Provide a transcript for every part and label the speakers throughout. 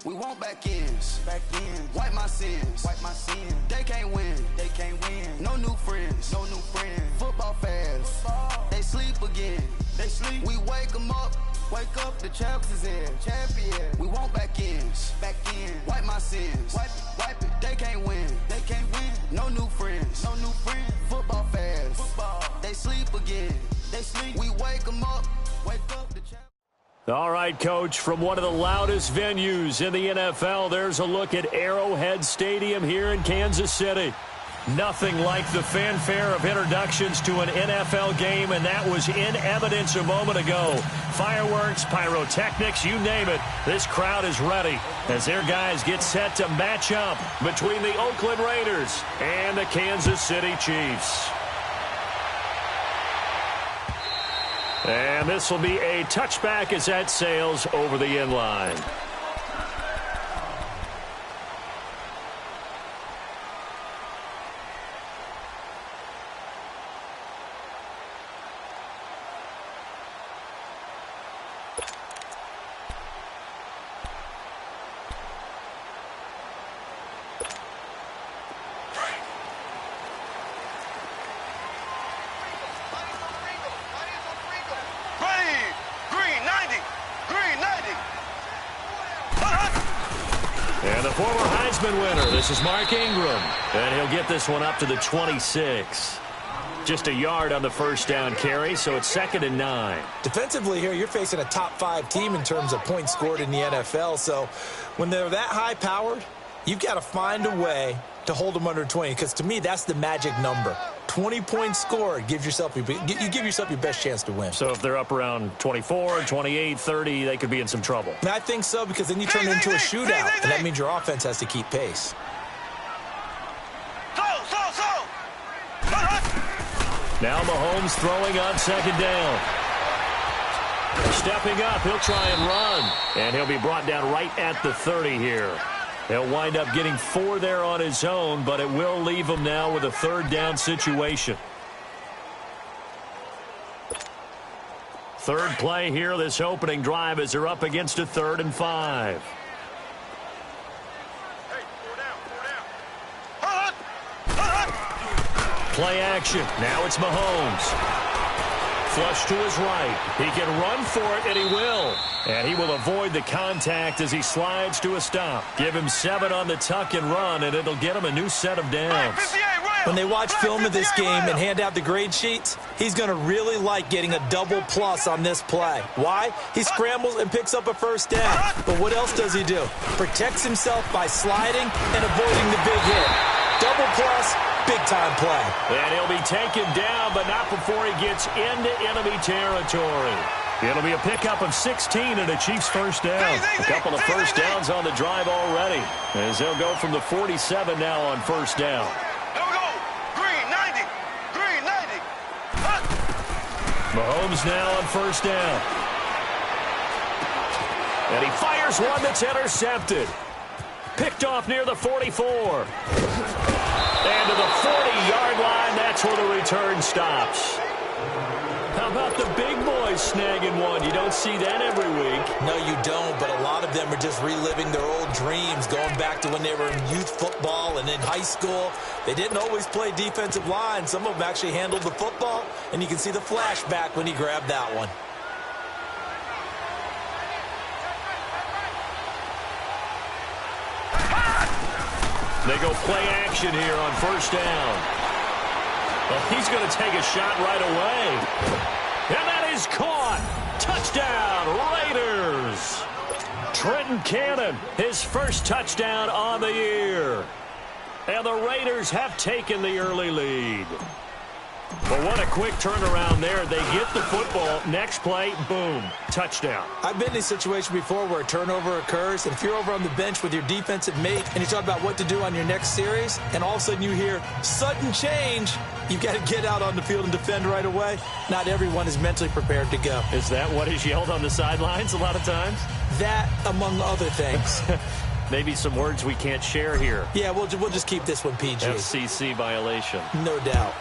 Speaker 1: We want back ends. Wipe my sins. They can't win. No new friends. Football fans. They sleep again. We wake them up. The champs is in. We want back ends. Wipe my sins. Wipe it. They can't win. No new friends. Football fans. They sleep again. We wake them up. The champs.
Speaker 2: All right, Coach, from one of the loudest venues in the NFL, there's a look at Arrowhead Stadium here in Kansas City. Nothing like the fanfare of introductions to an NFL game, and that was in evidence a moment ago. Fireworks, pyrotechnics, you name it. This crowd is ready as their guys get set to match up between the Oakland Raiders and the Kansas City Chiefs. And this will be a touchback as that sails over the end line. And the former Heisman winner, this is Mark Ingram. And he'll get this one up to the 26. Just a yard on the first down carry, so it's 2nd and 9.
Speaker 3: Defensively here, you're facing a top-5 team in terms of points scored in the NFL. So when they're that high-powered, you've got to find a way to hold them under 20. Because to me, that's the magic number. 20 points scored, you give yourself your best chance to win.
Speaker 2: So if they're up around 24, 28, 30, they could be in some trouble.
Speaker 3: And I think so, because then you turn it into a shootout, and that means your offense has to keep pace.
Speaker 2: Now Mahomes throwing on 2nd down. Stepping up, he'll try and run. And he'll be brought down right at the 30 here. He'll wind up getting 4 there on his own, but it will leave him now with a 3rd down situation. 3rd play here, this opening drive, as they're up against a 3rd and 5. Play action. Now it's Mahomes. Flush to his right. He can run for it, and he will. And he will avoid the contact as he slides to a stop. Give him 7 on the tuck and run, and it'll get him a new set of downs.
Speaker 3: When they watch film of this game and hand out the grade sheets, he's going to really like getting a double plus on this play. Why? He scrambles and picks up a 1st down. But what else does he do? Protects himself by sliding and avoiding the big hit. Double plus, big-time play.
Speaker 2: And he'll be taken down, but not before he gets into enemy territory. It'll be a pickup of 16 and a Chiefs 1st down. A couple of 1st downs on the drive already, as they'll go from the 47 now on 1st down.
Speaker 4: Here we go. Green 90.
Speaker 2: Mahomes now on 1st down. And he fires one that's intercepted. Picked off near the 44. And to the 40-yard line, that's where the return stops. How about the big boys snagging one? You don't see that every week.
Speaker 3: No, you don't, but a lot of them are just reliving their old dreams, going back to when they were in youth football and in high school. They didn't always play defensive line. Some of them actually handled the football, and you can see the flashback when he grabbed that one.
Speaker 2: They go play action here on 1st down. Well, he's going to take a shot right away. And that is caught. Touchdown, Raiders. Trenton Cannon, his 1st touchdown on the year. And the Raiders have taken the early lead. But what a quick turnaround there. They get the football. Next play, boom, touchdown.
Speaker 3: I've been in a situation before where a turnover occurs, and if you're over on the bench with your defensive mate and you talk about what to do on your next series, and all of a sudden you hear sudden change, you've got to get out on the field and defend right away. Not everyone is mentally prepared to go.
Speaker 2: Is that what is yelled on the sidelines a lot of times?
Speaker 3: That, among other things.
Speaker 2: Maybe some words we can't share here.
Speaker 3: Yeah, we'll just keep this one PG.
Speaker 2: FCC violation.
Speaker 3: No doubt.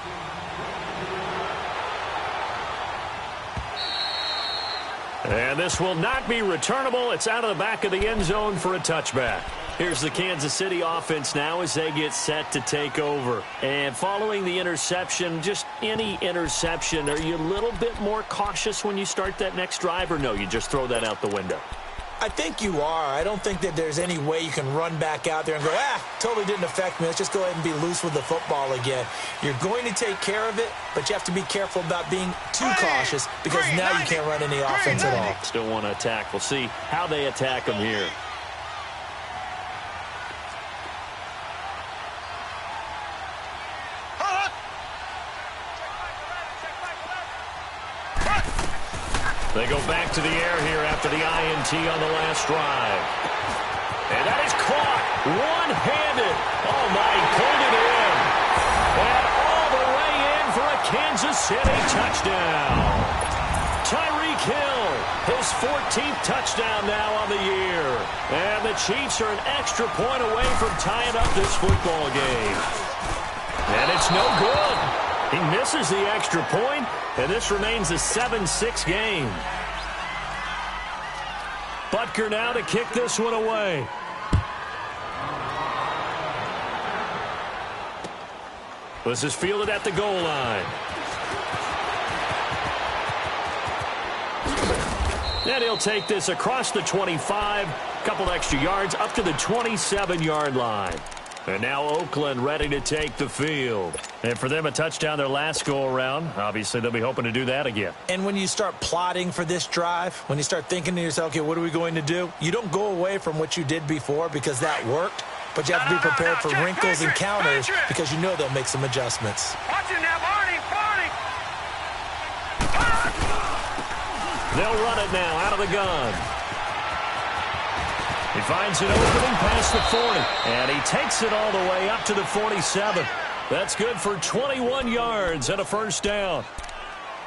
Speaker 2: And this will not be returnable. It's out of the back of the end zone for a touchback. Here's the Kansas City offense now as they get set to take over. And following the interception, just any interception, are you a little bit more cautious when you start that next drive, or no, you just throw that out the window?
Speaker 3: I think you are. I don't think that there's any way you can run back out there and go, totally didn't affect me. Let's just go ahead and be loose with the football again. You're going to take care of it, but you have to be careful about being too cautious because now you can't run any offense at all.
Speaker 2: Still want to attack. We'll see how they attack them here. They go back to the air here after the INT on the last drive. And that is caught one-handed. Oh, my, he pulled it in. And all the way in for a Kansas City touchdown. Tyreek Hill, his 14th touchdown now on the year. And the Chiefs are an extra point away from tying up this football game. And it's no good. He misses the extra point, and this remains a 7-6 game. Butker now to kick this one away. This is fielded at the goal line. And he'll take this across the 25, a couple extra yards, up to the 27-yard line. And now Oakland ready to take the field. And for them, a touchdown their last go-around. Obviously, they'll be hoping to do that again.
Speaker 3: And when you start plotting for this drive, when you start thinking to yourself, okay, what are we going to do? You don't go away from what you did before because that worked, but you have to be prepared for wrinkles and counters because you know they'll make some adjustments.
Speaker 4: Watch it now, Barney.
Speaker 2: They'll run it now out of the gun. He finds an opening past the 40, and he takes it all the way up to the 47. That's good for 21 yards and a first down.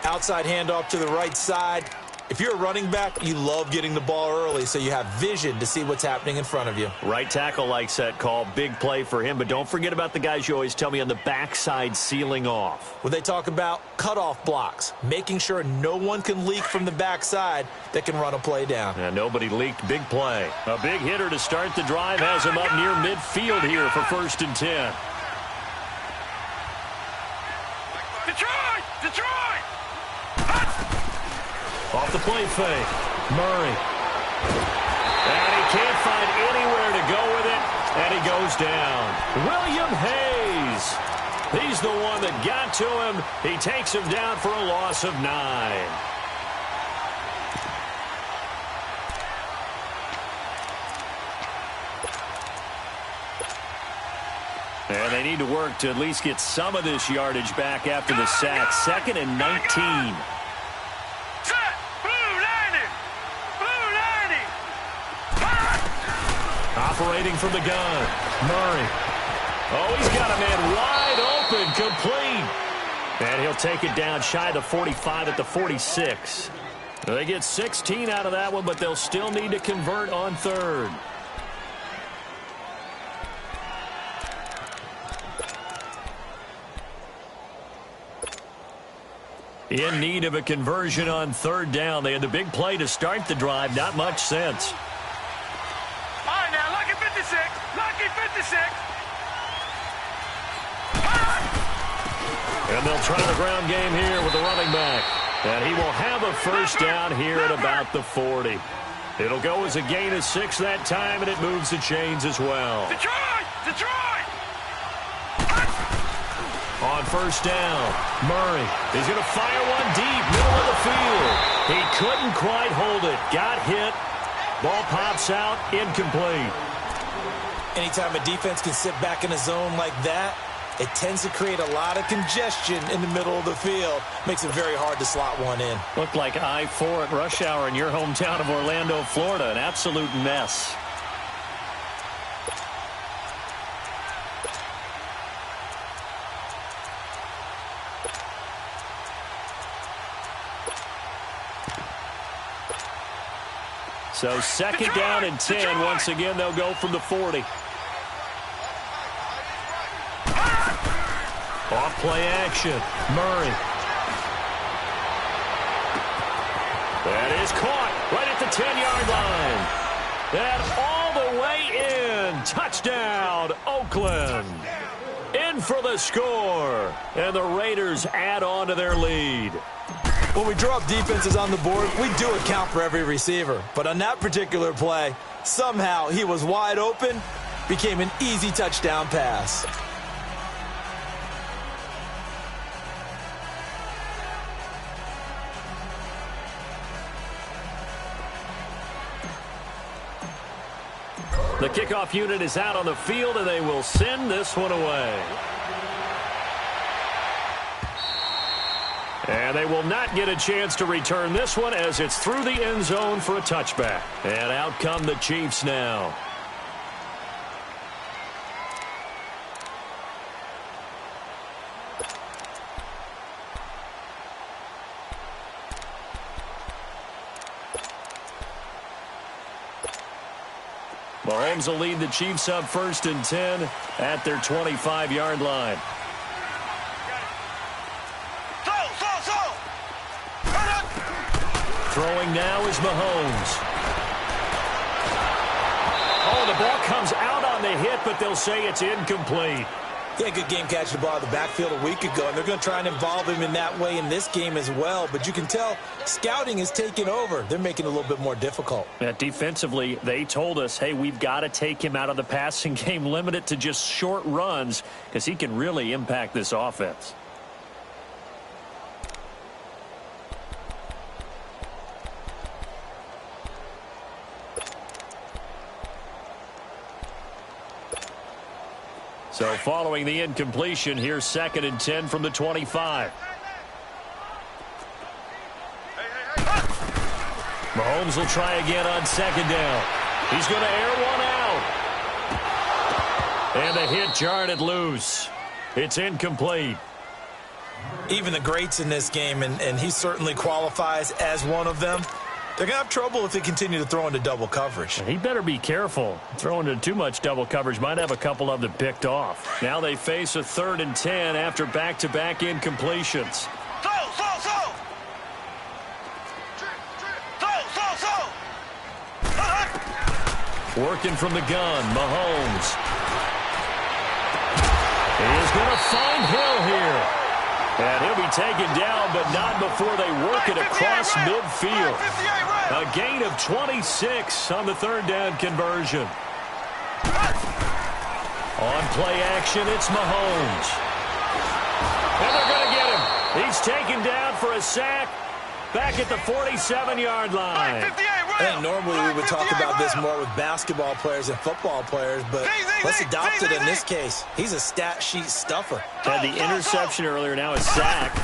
Speaker 3: Outside handoff to the right side. If you're a running back, you love getting the ball early so you have vision to see what's happening in front of you.
Speaker 2: Right tackle likes that call. Big play for him, but don't forget about the guys you always tell me on the backside sealing off.
Speaker 3: When they talk about cutoff blocks, making sure no one can leak from the backside that can run a play down.
Speaker 2: And nobody leaked. Big play. A big hitter to start the drive has him up near midfield here for 1st and 10.
Speaker 4: Detroit!
Speaker 2: Off the play fake. Murray. And he can't find anywhere to go with it, and he goes down. William Hayes. He's the one that got to him. He takes him down for a loss of 9. And they need to work to at least get some of this yardage back after the sack. 2nd and 19. Operating from the gun. Murray. Oh, he's got a man wide open, complete. And he'll take it down shy of the 45 at the 46. They get 16 out of that one, but they'll still need to convert on 3rd. In need of a conversion on 3rd down. They had the big play to start the drive. Not much sense.
Speaker 4: All right, now, lucky 56. Lucky 56.
Speaker 2: And they'll try the ground game here with the running back. And he will have a first down here at about the 40. It'll go as a gain of 6 that time, and it moves the chains as well.
Speaker 4: Detroit!
Speaker 2: On 1st down, Murray is going to fire one deep, middle of the field. He couldn't quite hold it. Got hit. Ball pops out, incomplete.
Speaker 3: Anytime a defense can sit back in a zone like that, it tends to create a lot of congestion in the middle of the field. Makes it very hard to slot one in.
Speaker 2: Looked like I-4 at rush hour in your hometown of Orlando, Florida. An absolute mess. So second down and 10. Once again, they'll go from the 40. Off play action. Murray. That is caught right at the 10-yard line. And all the way in. Touchdown, Oakland. In for the score. And the Raiders add on to their lead.
Speaker 3: When we draw up defenses on the board, we do account for every receiver. But on that particular play, somehow he was wide open, became an easy touchdown pass.
Speaker 2: The kickoff unit is out on the field, and they will send this one away. And they will not get a chance to return this one as it's through the end zone for a touchback. And out come the Chiefs now. Mahomes will lead the Chiefs up 1st and 10 at their 25-yard line. Throwing now is Mahomes. Oh, the ball comes out on the hit, but they'll say it's incomplete.
Speaker 3: He had a good game catching the ball in the backfield a week ago, and they're going to try and involve him in that way in this game as well. But you can tell scouting is taking over. They're making it a little bit more difficult.
Speaker 2: Defensively, they told us, hey, we've got to take him out of the passing game, limit it to just short runs, because he can really impact this offense. So following the incompletion, here's 2nd and 10 from the 25. Mahomes will try again on 2nd down. He's going to air one out. And the hit jarred it loose. It's incomplete.
Speaker 3: Even the greats in this game, and he certainly qualifies as one of them, they're going to have trouble if they continue to throw into double coverage.
Speaker 2: He better be careful. Throwing into too much double coverage might have a couple of them picked off. Now they face a 3rd and 10 after back-to-back incompletions. Working from the gun, Mahomes. He is going to find Hill here. And he'll be taken down, but not before they work it across midfield. A gain of 26 on the 3rd down conversion. On play action, it's Mahomes. And they're going to get him. He's taken down for a sack back at the 47-yard line.
Speaker 3: I think normally we would talk about this more with basketball players and football players, but let's adopt it in this case. He's a stat sheet stuffer.
Speaker 2: Had the interception earlier, now a sack.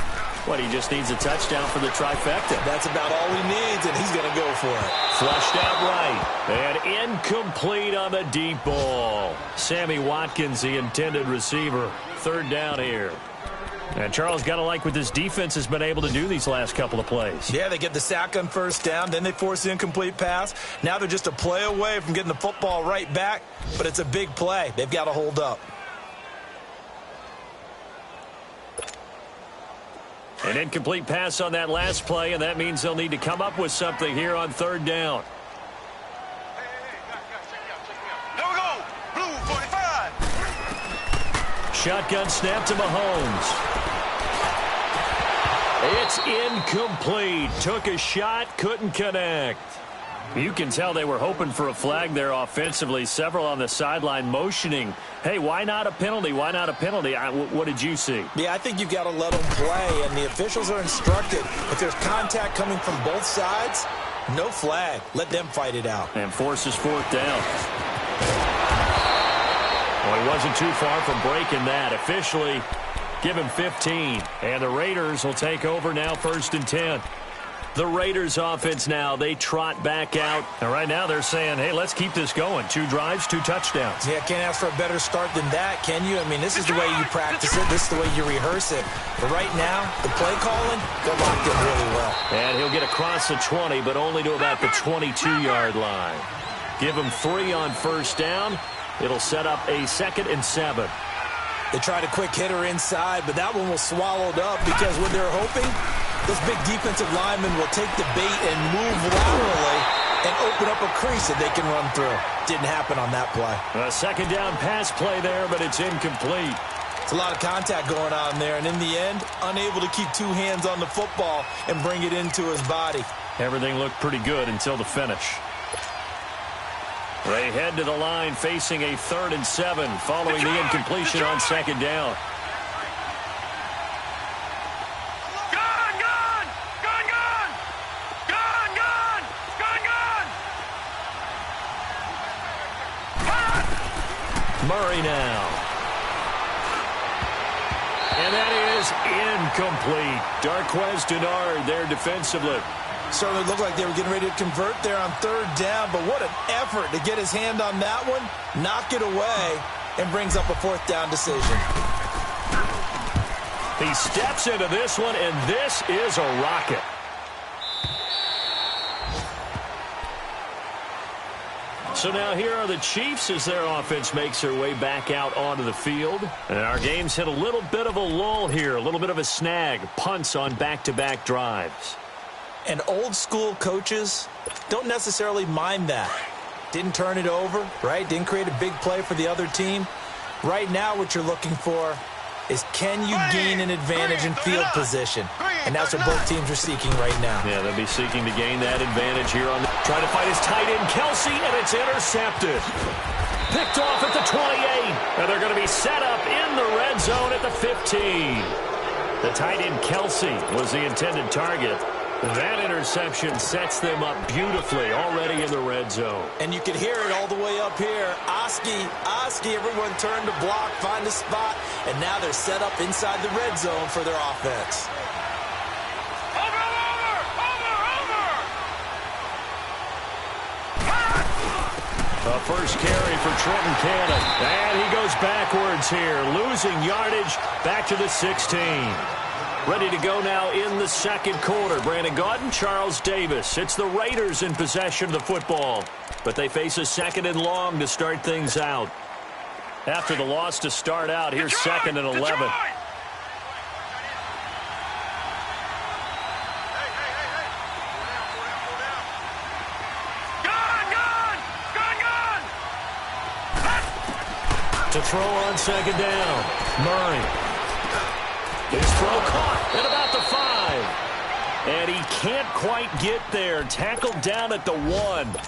Speaker 2: What, he just needs a touchdown for the trifecta.
Speaker 3: That's about all he needs, and he's going to go for it.
Speaker 2: Flushed out right. And incomplete on the deep ball. Sammy Watkins, the intended receiver. 3rd down here. And Charles, got to like what this defense has been able to do these last couple of plays.
Speaker 3: Yeah, they get the sack on 1st down, then they force the incomplete pass. Now they're just a play away from getting the football right back, but it's a big play. They've got to hold up.
Speaker 2: An incomplete pass on that last play, and that means they'll need to come up with something here on 3rd down.
Speaker 4: Here we go. Blue 45.
Speaker 2: Shotgun snap to Mahomes. It's incomplete. Took a shot, couldn't connect. You can tell they were hoping for a flag there offensively. Several on the sideline motioning. Hey, why not a penalty? Why not a penalty? What did you see?
Speaker 3: Yeah, I think you've got to let them play, and the officials are instructed. If there's contact coming from both sides, no flag. Let them fight it out.
Speaker 2: And forces 4th down. Well, he wasn't too far from breaking that. Officially, give him 15. And the Raiders will take over now 1st and 10. The Raiders offense now, they trot back out. And right now they're saying, hey, let's keep this going. 2 drives, 2 touchdowns.
Speaker 3: Yeah, can't ask for a better start than that, can you? I mean, this is the way you practice it. This is the way you rehearse it. But right now, the play calling, they're locked in really well.
Speaker 2: And he'll get across the 20, but only to about the 22-yard line. Give him 3 on first down. It'll set up a 2nd and 7.
Speaker 3: They tried a quick hitter inside, but that one was swallowed up because what they're hoping, those big defensive linemen will take the bait and move laterally and open up a crease that they can run through. Didn't happen on that play.
Speaker 2: A 2nd down pass play there, but it's incomplete.
Speaker 3: It's a lot of contact going on there, and in the end, unable to keep 2 hands on the football and bring it into his body.
Speaker 2: Everything looked pretty good until the finish. They head to the line facing a 3rd and 7 following the incompletion on 2nd down. Murray now. And that is incomplete. Darquez Denard there defensively.
Speaker 3: Certainly looked like they were getting ready to convert there on 3rd down, but what an effort to get his hand on that one, knock it away, and brings up a 4th down decision.
Speaker 2: He steps into this one, and this is a rocket. So now here are the Chiefs as their offense makes their way back out onto the field. And our game's hit a little bit of a lull here, a little bit of a snag. Punts on back-to-back drives.
Speaker 3: And old-school coaches don't necessarily mind that. Didn't turn it over, right? Didn't create a big play for the other team. Right now what you're looking for is can you gain an advantage in field position? And that's what both teams are seeking right now.
Speaker 2: Yeah, they'll be seeking to gain that advantage here on the... Trying to fight his tight end, Kelsey, and it's intercepted. Picked off at the 28. And they're going to be set up in the red zone at the 15. The tight end, Kelsey, was the intended target. That interception sets them up beautifully already in the red zone.
Speaker 3: And you can hear it all the way up here. Oski, everyone turned to block, find a spot, and now they're set up inside the red zone for their offense.
Speaker 2: A first carry for Trenton Cannon. And he goes backwards here, losing yardage back to the 16. Ready to go now in the 2nd quarter. Brandon Gaudin, Charles Davis. It's the Raiders in possession of the football. But they face a 2nd and long to start things out. After the loss to start out, here's 2nd and 11. To throw on 2nd down. Murray. His throw caught at about the 5. And he can't quite get there. Tackled down at the 1.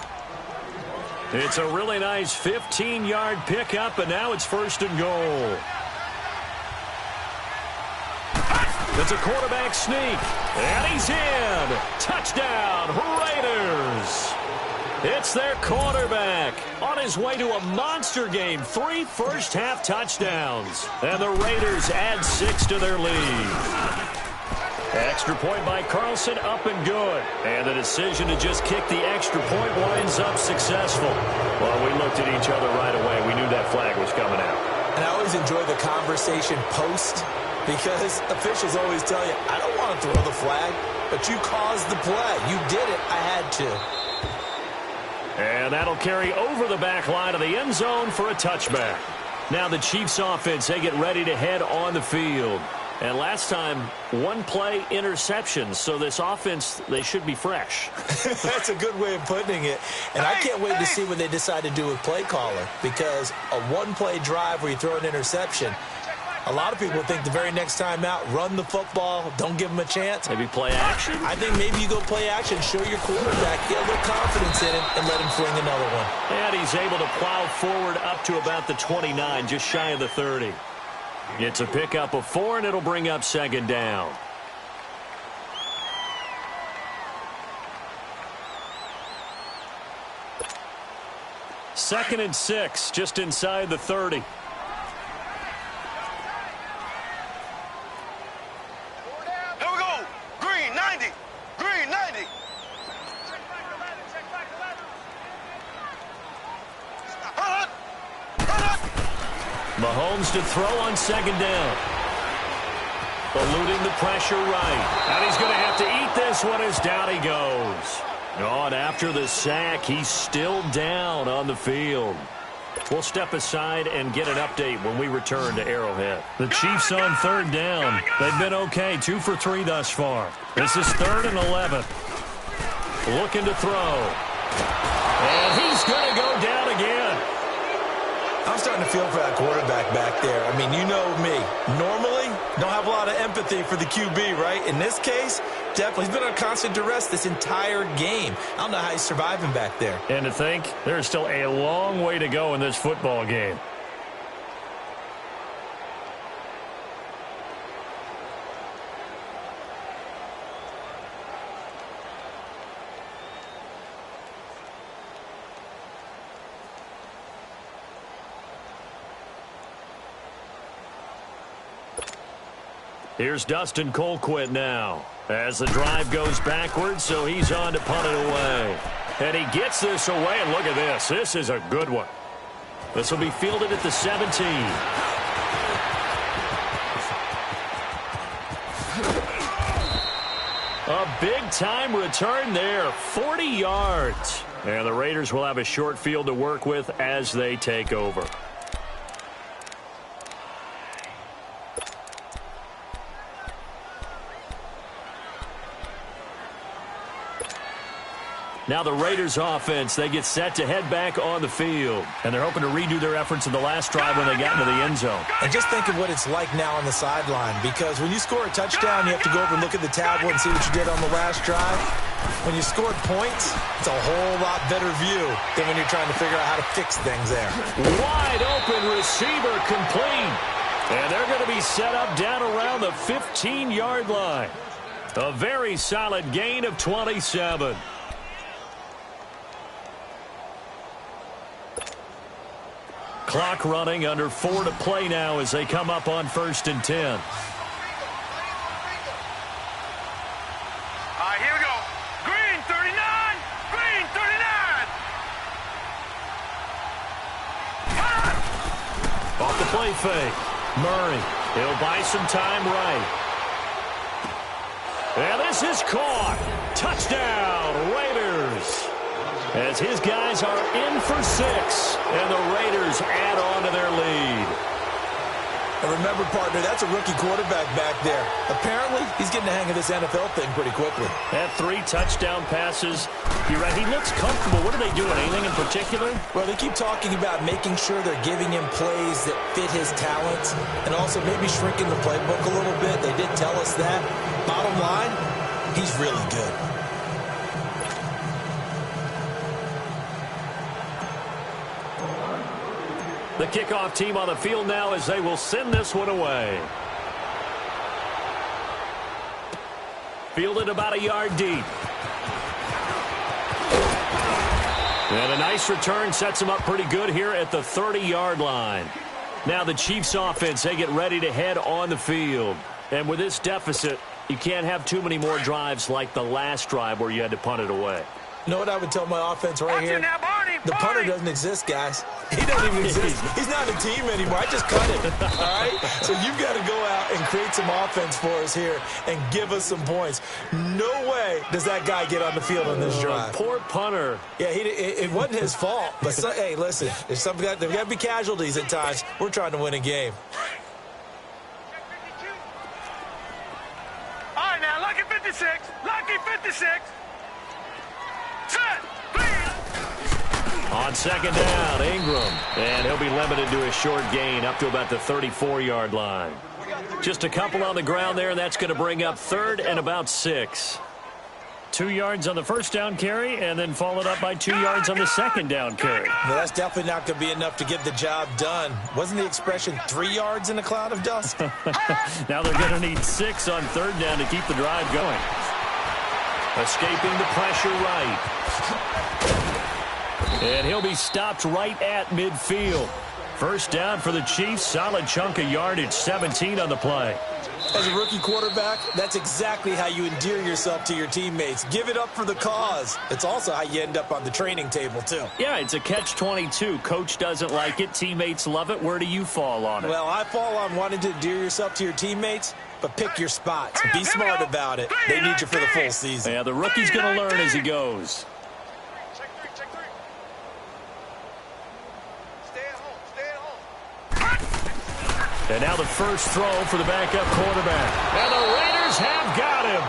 Speaker 2: It's a really nice 15-yard pickup, and now it's 1st and goal. It's a quarterback sneak. And he's in. Touchdown, Raiders. It's their quarterback on his way to a monster game. 3 first-half touchdowns. And the Raiders add 6 to their lead. Extra point by Carlson, up and good. And the decision to just kick the extra point winds up successful. Well, we looked at each other right away. We knew that flag was coming out.
Speaker 3: And I always enjoy the conversation post because officials always tell you, I don't want to throw the flag, but you caused the play. You did it. I had to.
Speaker 2: And that'll carry over the back line of the end zone for a touchback. Now the Chiefs offense, they get ready to head on the field. And last time, 1 play interception. So this offense, they should be fresh.
Speaker 3: That's a good way of putting it. And I can't wait to see what they decide to do with play caller. Because a 1-play drive where you throw an interception, a lot of people think the very next time out, run the football, don't give them a chance.
Speaker 2: Maybe play action?
Speaker 3: I think maybe you go play action, show your quarterback, get a little confidence in him, and let him fling another one.
Speaker 2: And he's able to plow forward up to about the 29, just shy of the 30. It's a pickup of 4, and it'll bring up 2nd down. Second and 6, just inside the 30.
Speaker 4: Here we go. Green, 90. Green, 90.
Speaker 2: Mahomes to throw on second down. Eluding the pressure right. And he's going to have to eat this one as down he goes. Oh, and after the sack, he's still down on the field. We'll step aside and get an update when we return to Arrowhead. The Chiefs on third down. They've been okay, 2 for 3 thus far. This is 3rd and 11. Looking to throw. And he's going to go down again.
Speaker 3: I'm starting to feel for that quarterback back there. I mean, you know me. Normally, don't have a lot of empathy for the QB, right? In this case, definitely. He's been on constant duress this entire game. I don't know how he's surviving back there.
Speaker 2: And to think, there's still a long way to go in this football game. Here's Dustin Colquitt now as the drive goes backwards, so he's on to punt it away. And he gets this away, and look at this. This is a good one. This will be fielded at the 17. A big-time return there, 40 yards. And the Raiders will have a short field to work with as they take over. Now the Raiders offense, they get set to head back on the field. And they're hoping to redo their efforts in the last drive when they got into the end zone.
Speaker 3: And just think of what it's like now on the sideline, because when you score a touchdown, you have to go over and look at the tablet and see what you did on the last drive. When you scored points, it's a whole lot better view than when you're trying to figure out how to fix things there.
Speaker 2: Wide open receiver complete. And they're going to be set up down around the 15-yard line. A very solid gain of 27. Clock running, under 4 to play now as they come up on 1st and 10.
Speaker 4: All right, here we go. Green 39. Green 39.
Speaker 2: Off the play fake. Murray. He'll buy some time right. And this is caught. Touchdown, Raiders. As his guys are in for 6, and the Raiders add on to their lead.
Speaker 3: And remember, partner, that's a rookie quarterback back there. Apparently, he's getting the hang of this NFL thing pretty quickly.
Speaker 2: Had 3 touchdown passes. You're right, he looks comfortable. What are they doing, anything in particular?
Speaker 3: Well, they keep talking about making sure they're giving him plays that fit his talents and also maybe shrinking the playbook a little bit. They did tell us that. Bottom line, he's really good.
Speaker 2: The kickoff team on the field now as they will send this one away. Fielded about a yard deep. And a nice return sets them up pretty good here at the 30-yard line. Now the Chiefs offense, they get ready to head on the field. And with this deficit, you can't have too many more drives like the last drive where you had to punt it away.
Speaker 3: You know what I would tell my offense right here?
Speaker 4: Now, Barney,
Speaker 3: the punter doesn't exist, guys. He doesn't even exist. He's not a team anymore. I just cut him, all right? So you've got to go out and create some offense for us here and give us some points. No way does that guy get on the field on this drive.
Speaker 2: Poor punter.
Speaker 3: Yeah, it wasn't his fault. But, hey, listen, there's got to be casualties at times. We're trying to win a game.
Speaker 4: All right, now, lucky 56. Lucky 56. Set.
Speaker 2: On second down, Ingram. And he'll be limited to a short gain up to about the 34-yard line. Just a couple on the ground there, and that's going to bring up 3rd and about 6. 2 yards on the first down carry, and then followed up by 2 yards on the second down carry.
Speaker 3: Well, that's definitely not going to be enough to get the job done. Wasn't the expression 3 yards in a cloud of dust?
Speaker 2: Now they're going to need 6 on 3rd down to keep the drive going. Escaping the pressure right. And he'll be stopped right at midfield. First down for the Chiefs. Solid chunk of yardage, 17 on the play.
Speaker 3: As a rookie quarterback, that's exactly how you endear yourself to your teammates. Give it up for the cause. It's also how you end up on the training table, too.
Speaker 2: Yeah, it's a catch-22. Coach doesn't like it. Teammates love it. Where do you fall on it?
Speaker 3: Well, I fall on wanting to endear yourself to your teammates, but pick your spots. Be smart about it. They need you for the full season.
Speaker 2: Yeah, the rookie's going to learn as he goes. And now the first throw for the backup quarterback. And the Raiders have got him.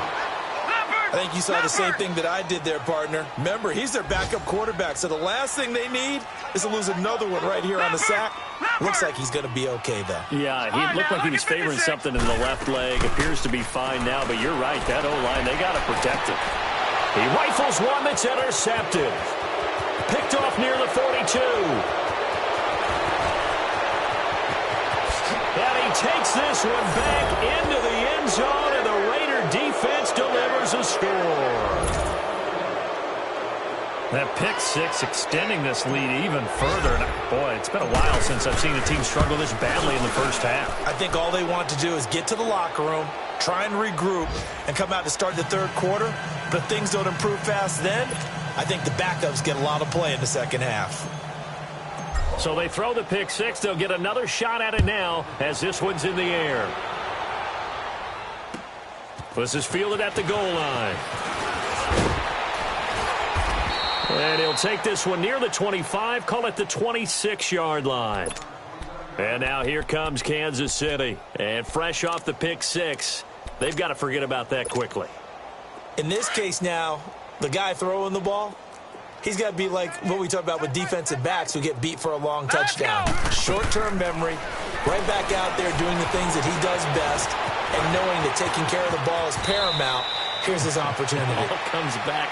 Speaker 3: I think you saw the same thing that I did there, partner. Remember, he's their backup quarterback, so the last thing they need is to lose another one right here on the sack. Looks like he's going to be okay, though.
Speaker 2: Yeah, he looked like he was favoring something in the left leg. Appears to be fine now, but you're right. That O-line, they got to protect him. He rifles one that's intercepted. Picked off near the 42. And he takes this one back into the end zone, and the Raider defense delivers a score. That pick six extending this lead even further. And boy, it's been a while since I've seen a team struggle this badly in the first half.
Speaker 3: I think all they want to do is get to the locker room, try and regroup, and come out to start the third quarter. But if things don't improve fast then, I think the backups get a lot of play in the second half.
Speaker 2: So they throw the pick six. They'll get another shot at it now as this one's in the air. This is fielded at the goal line. And he'll take this one near the 25, call it the 26-yard line. And now here comes Kansas City. And fresh off the pick six, they've got to forget about that quickly.
Speaker 3: In this case now, the guy throwing the ball, he's got to be like what we talk about with defensive backs who get beat for a long touchdown. Short-term memory, right back out there doing the things that he does best, and knowing that taking care of the ball is paramount. Here's his opportunity.
Speaker 2: It all comes back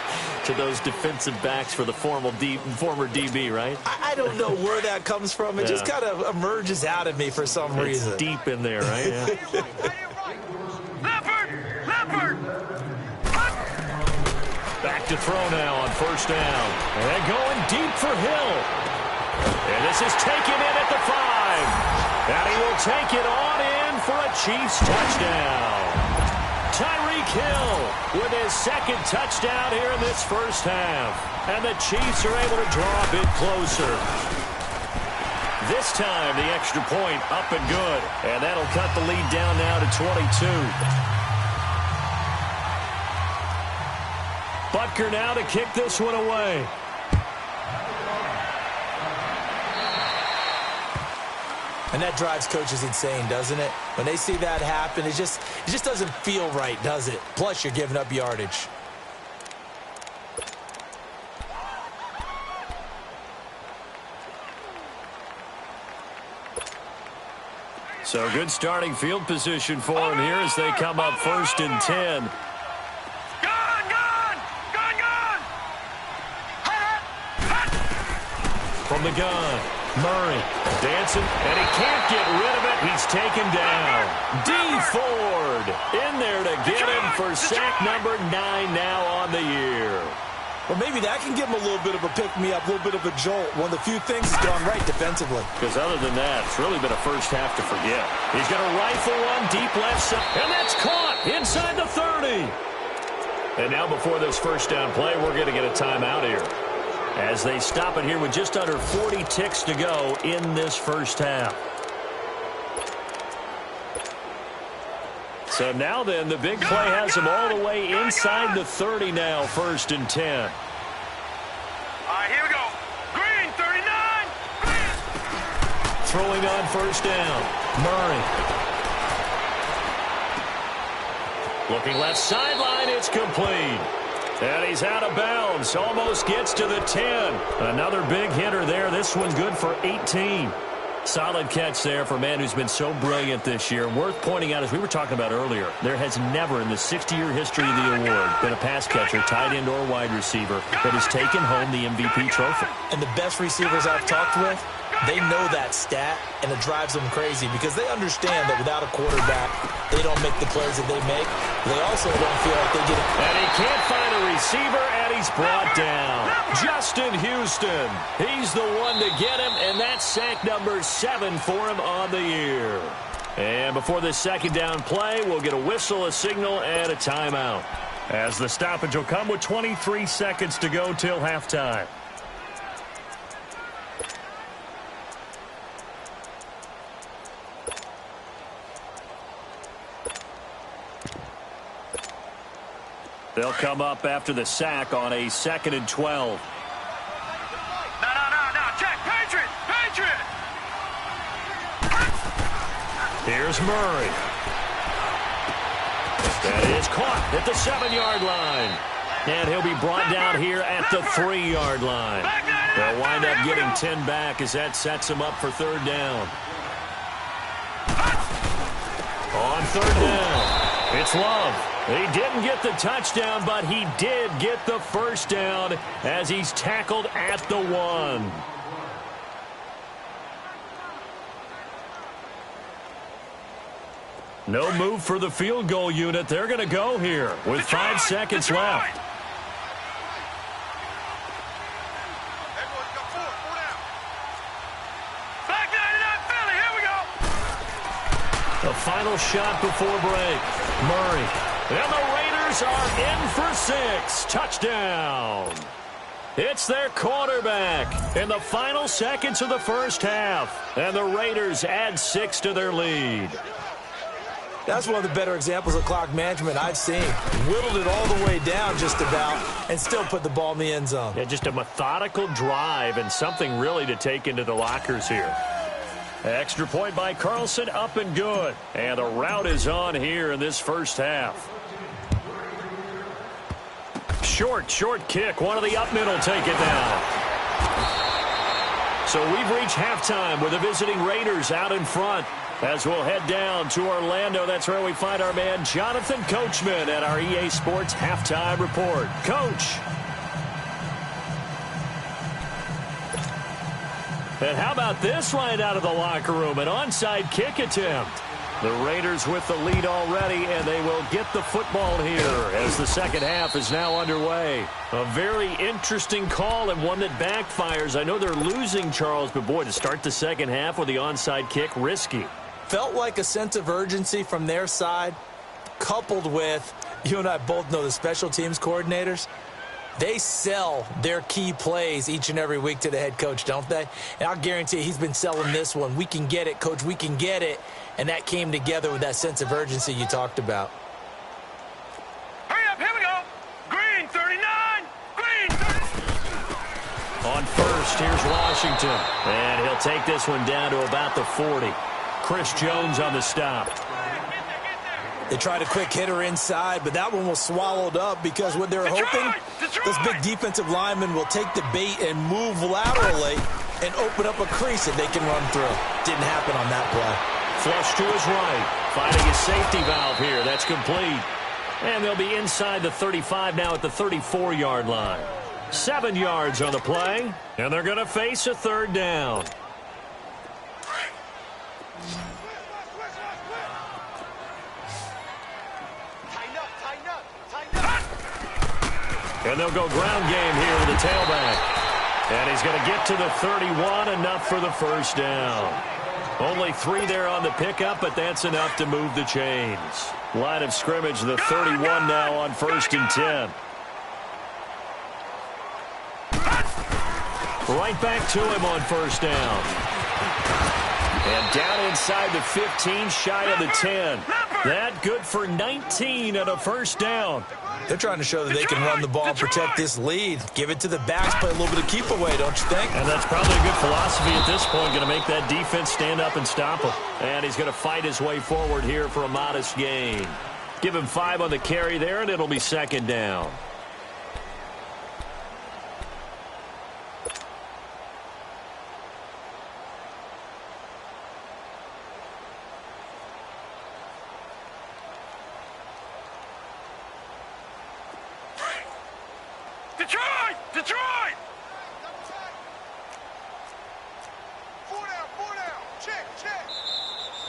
Speaker 2: to those defensive backs for the former DB, right?
Speaker 3: I don't know where that comes from. It just kind of emerges out of me for some reason.
Speaker 2: It's deep in there, right? Yeah. Back to throw now on first down. And going deep for Hill. And this is taken in at the 5. And he will take it on in for a Chiefs touchdown. Tyreek Hill with his second touchdown here in this first half. And the Chiefs are able to draw a bit closer. This time the extra point up and good. And that'll cut the lead down now to 22. Butker now to kick this one away.
Speaker 3: And that drives coaches insane, doesn't it? When they see that happen, it just doesn't feel right, does it? Plus, you're giving up yardage.
Speaker 2: So good starting field position for him here as they come up 1st and 10. From the gun, Murray dancing, and he can't get rid of it. He's taken down. D. Ford in there to get him for sack number 9 now on the year.
Speaker 3: Well, maybe that can give him a little bit of a pick-me-up, a little bit of a jolt. One of the few things that's gone right defensively.
Speaker 2: Because other than that, it's really been a first half to forget. He's going to rifle one deep left side, and that's caught inside the 30. And now before this first down play, we're going to get a timeout here, as they stop it here with just under 40 ticks to go in this first half. So now then, the big play has them all the way inside the 30 now, 1st and 10.
Speaker 4: All right, here we go. Green, 39.
Speaker 2: Throwing on first down, Murray. Looking left sideline, it's complete. And he's out of bounds, almost gets to the 10. Another big hitter there. This one good for 18. Solid catch there for a man who's been so brilliant this year. Worth pointing out, as we were talking about earlier, there has never in the 60-year history of the award been a pass catcher, tight end, or wide receiver that has taken home the MVP trophy.
Speaker 3: And the best receivers I've talked with, they know that stat, and it drives them crazy because they understand that without a quarterback, they don't make the plays that they make. They also don't feel like they get it.
Speaker 2: And he can't find a receiver, and he's brought down. Justin Houston, he's the one to get him, and that's sack number 7 for him on the year. And before this second down play, we'll get a whistle, a signal, and a timeout. As the stoppage will come with 23 seconds to go till halftime. They'll come up after the sack on a 2nd and 12.
Speaker 4: No. Check. Patriot.
Speaker 2: Here's Murray. That is caught at the 7-yard line. And he'll be brought down here at the 3-yard line. They'll wind up getting 10 back as that sets him up for 3rd down. On 3rd down, it's Love. He didn't get the touchdown, but he did get the 1st down as he's tackled at the 1. No move for the field goal unit. They're going to go here with 5 seconds left. The final shot before break. Murray. And the Raiders are in for 6. Touchdown. It's their quarterback in the final seconds of the first half. And the Raiders add 6 to their lead.
Speaker 3: That's one of the better examples of clock management I've seen. Whittled it all the way down just about and still put the ball in the end zone.
Speaker 2: Yeah, just a methodical drive and something really to take into the lockers here. Extra point by Carlson, up and good. And the route is on here in this first half. Short kick. One of the up middle take it down. So we've reached halftime with the visiting Raiders out in front. As we'll head down to Orlando, that's where we find our man Jonathan Coachman at our EA Sports Halftime Report. Coach. And how about this right out of the locker room? An onside kick attempt. The Raiders with the lead already, and they will get the football here as the second half is now underway. A very interesting call and one that backfires. I know they're losing, Charles, but boy, to start the second half with the onside kick, risky.
Speaker 3: Felt like a sense of urgency from their side, coupled with, you and I both know the special teams coordinators. They sell their key plays each and every week to the head coach, don't they? And I'll guarantee he's been selling this one. We can get it, coach, we can get it. And that came together with that sense of urgency you talked about.
Speaker 4: Hurry up, here we go. Green 39, green 30.
Speaker 2: On first, here's Washington. And he'll take this one down to about the 40. Chris Jones on the stop.
Speaker 3: They tried a quick hitter inside, but that one was swallowed up because what they're hoping, this big defensive lineman will take the bait and move laterally and open up a crease that they can run through. Didn't happen on that play.
Speaker 2: Flush to his right. Finding a safety valve here. That's complete. And they'll be inside the 35 now at the 34-yard line. 7 yards on the play. And they're going to face a 3rd down. And they'll go ground game here with the tailback. And he's going to get to the 31, enough for the 1st down. Only 3 there on the pickup, but that's enough to move the chains. Line of scrimmage, the 31 now on 1st and 10. Right back to him on 1st down. And down inside the 15, shy of the 10. That good for 19 and a 1st down.
Speaker 3: They're trying to show that they can run the ball and protect this lead. Give it to the backs, play a little bit of keep away, don't you think?
Speaker 2: And that's probably a good philosophy at this point. Going to make that defense stand up and stop him. And he's going to fight his way forward here for a modest gain. Give him 5 on the carry there, and it'll be 2nd down.
Speaker 4: Detroit!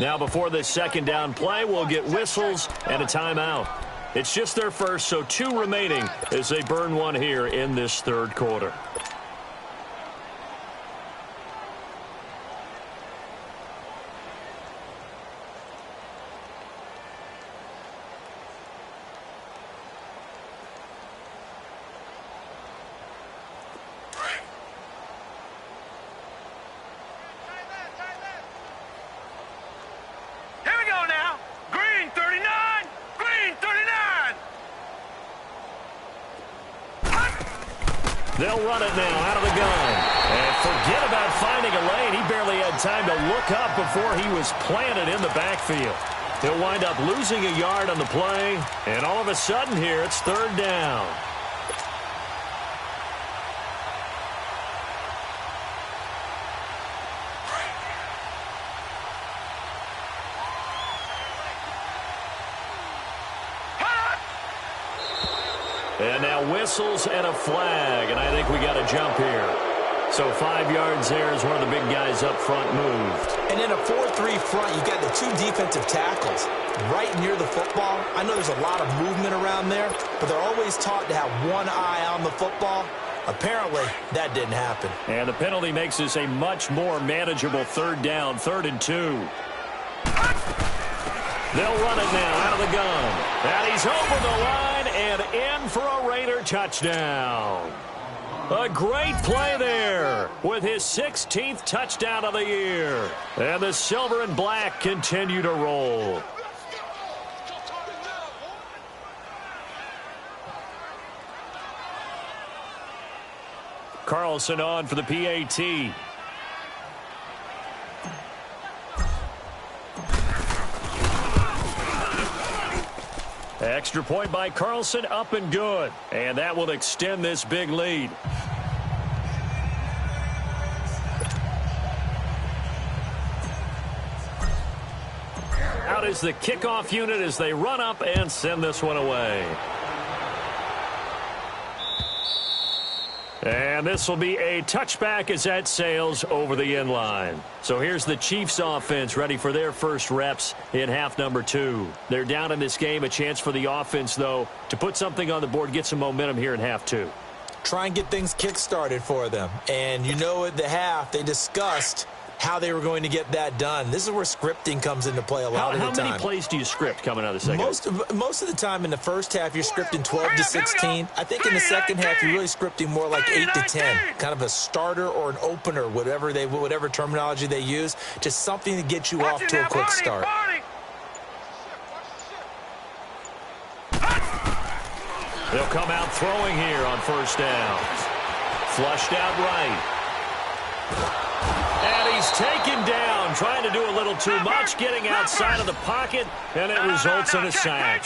Speaker 2: Now before this 2nd down play, we'll get whistles and a timeout. It's just their first, so 2 remaining as they burn one here in this 3rd quarter. They'll run it now out of the gun. And forget about finding a lane. He barely had time to look up before he was planted in the backfield. He'll wind up losing a yard on the play. And all of a sudden here, it's third down. And now whistles and a flag, and I think we got a jump here. So 5 yards there as one of the big guys up front moved.
Speaker 3: And in a 4-3 front, you've got the 2 defensive tackles right near the football. I know there's a lot of movement around there, but they're always taught to have one eye on the football. Apparently, that didn't happen.
Speaker 2: And the penalty makes this a much more manageable third down, 3rd and 2. They'll run it now out of the gun. And he's over the line and in for a Raider touchdown. A great play there with his 16th touchdown of the year. And the silver and black continue to roll. Carlson on for the PAT. Extra point by Carlson, up and good. And that will extend this big lead. Out is the kickoff unit as they run up and send this one away. And this will be a touchback as that sails over the end line. So here's the Chiefs offense ready for their first reps in half number 2. They're down in this game. A chance for the offense, though, to put something on the board, get some momentum here in half 2.
Speaker 3: Try and get things kick-started for them. And you know at the half, they discussed how they were going to get that done. This is where scripting comes into play a lot of the time.
Speaker 2: How many plays do you script coming out of the second?
Speaker 3: Most of the time in the first half, you're scripting 12 to 16. I think in the second half, you're really scripting more like 8 to 10. Kind of a starter or an opener, whatever terminology they use. Just something to get you off to a quick start.
Speaker 2: They'll come out throwing here on first down. Flushed out right. And he's taken down, trying to do a little too much, getting outside of the pocket, and it results in a sack.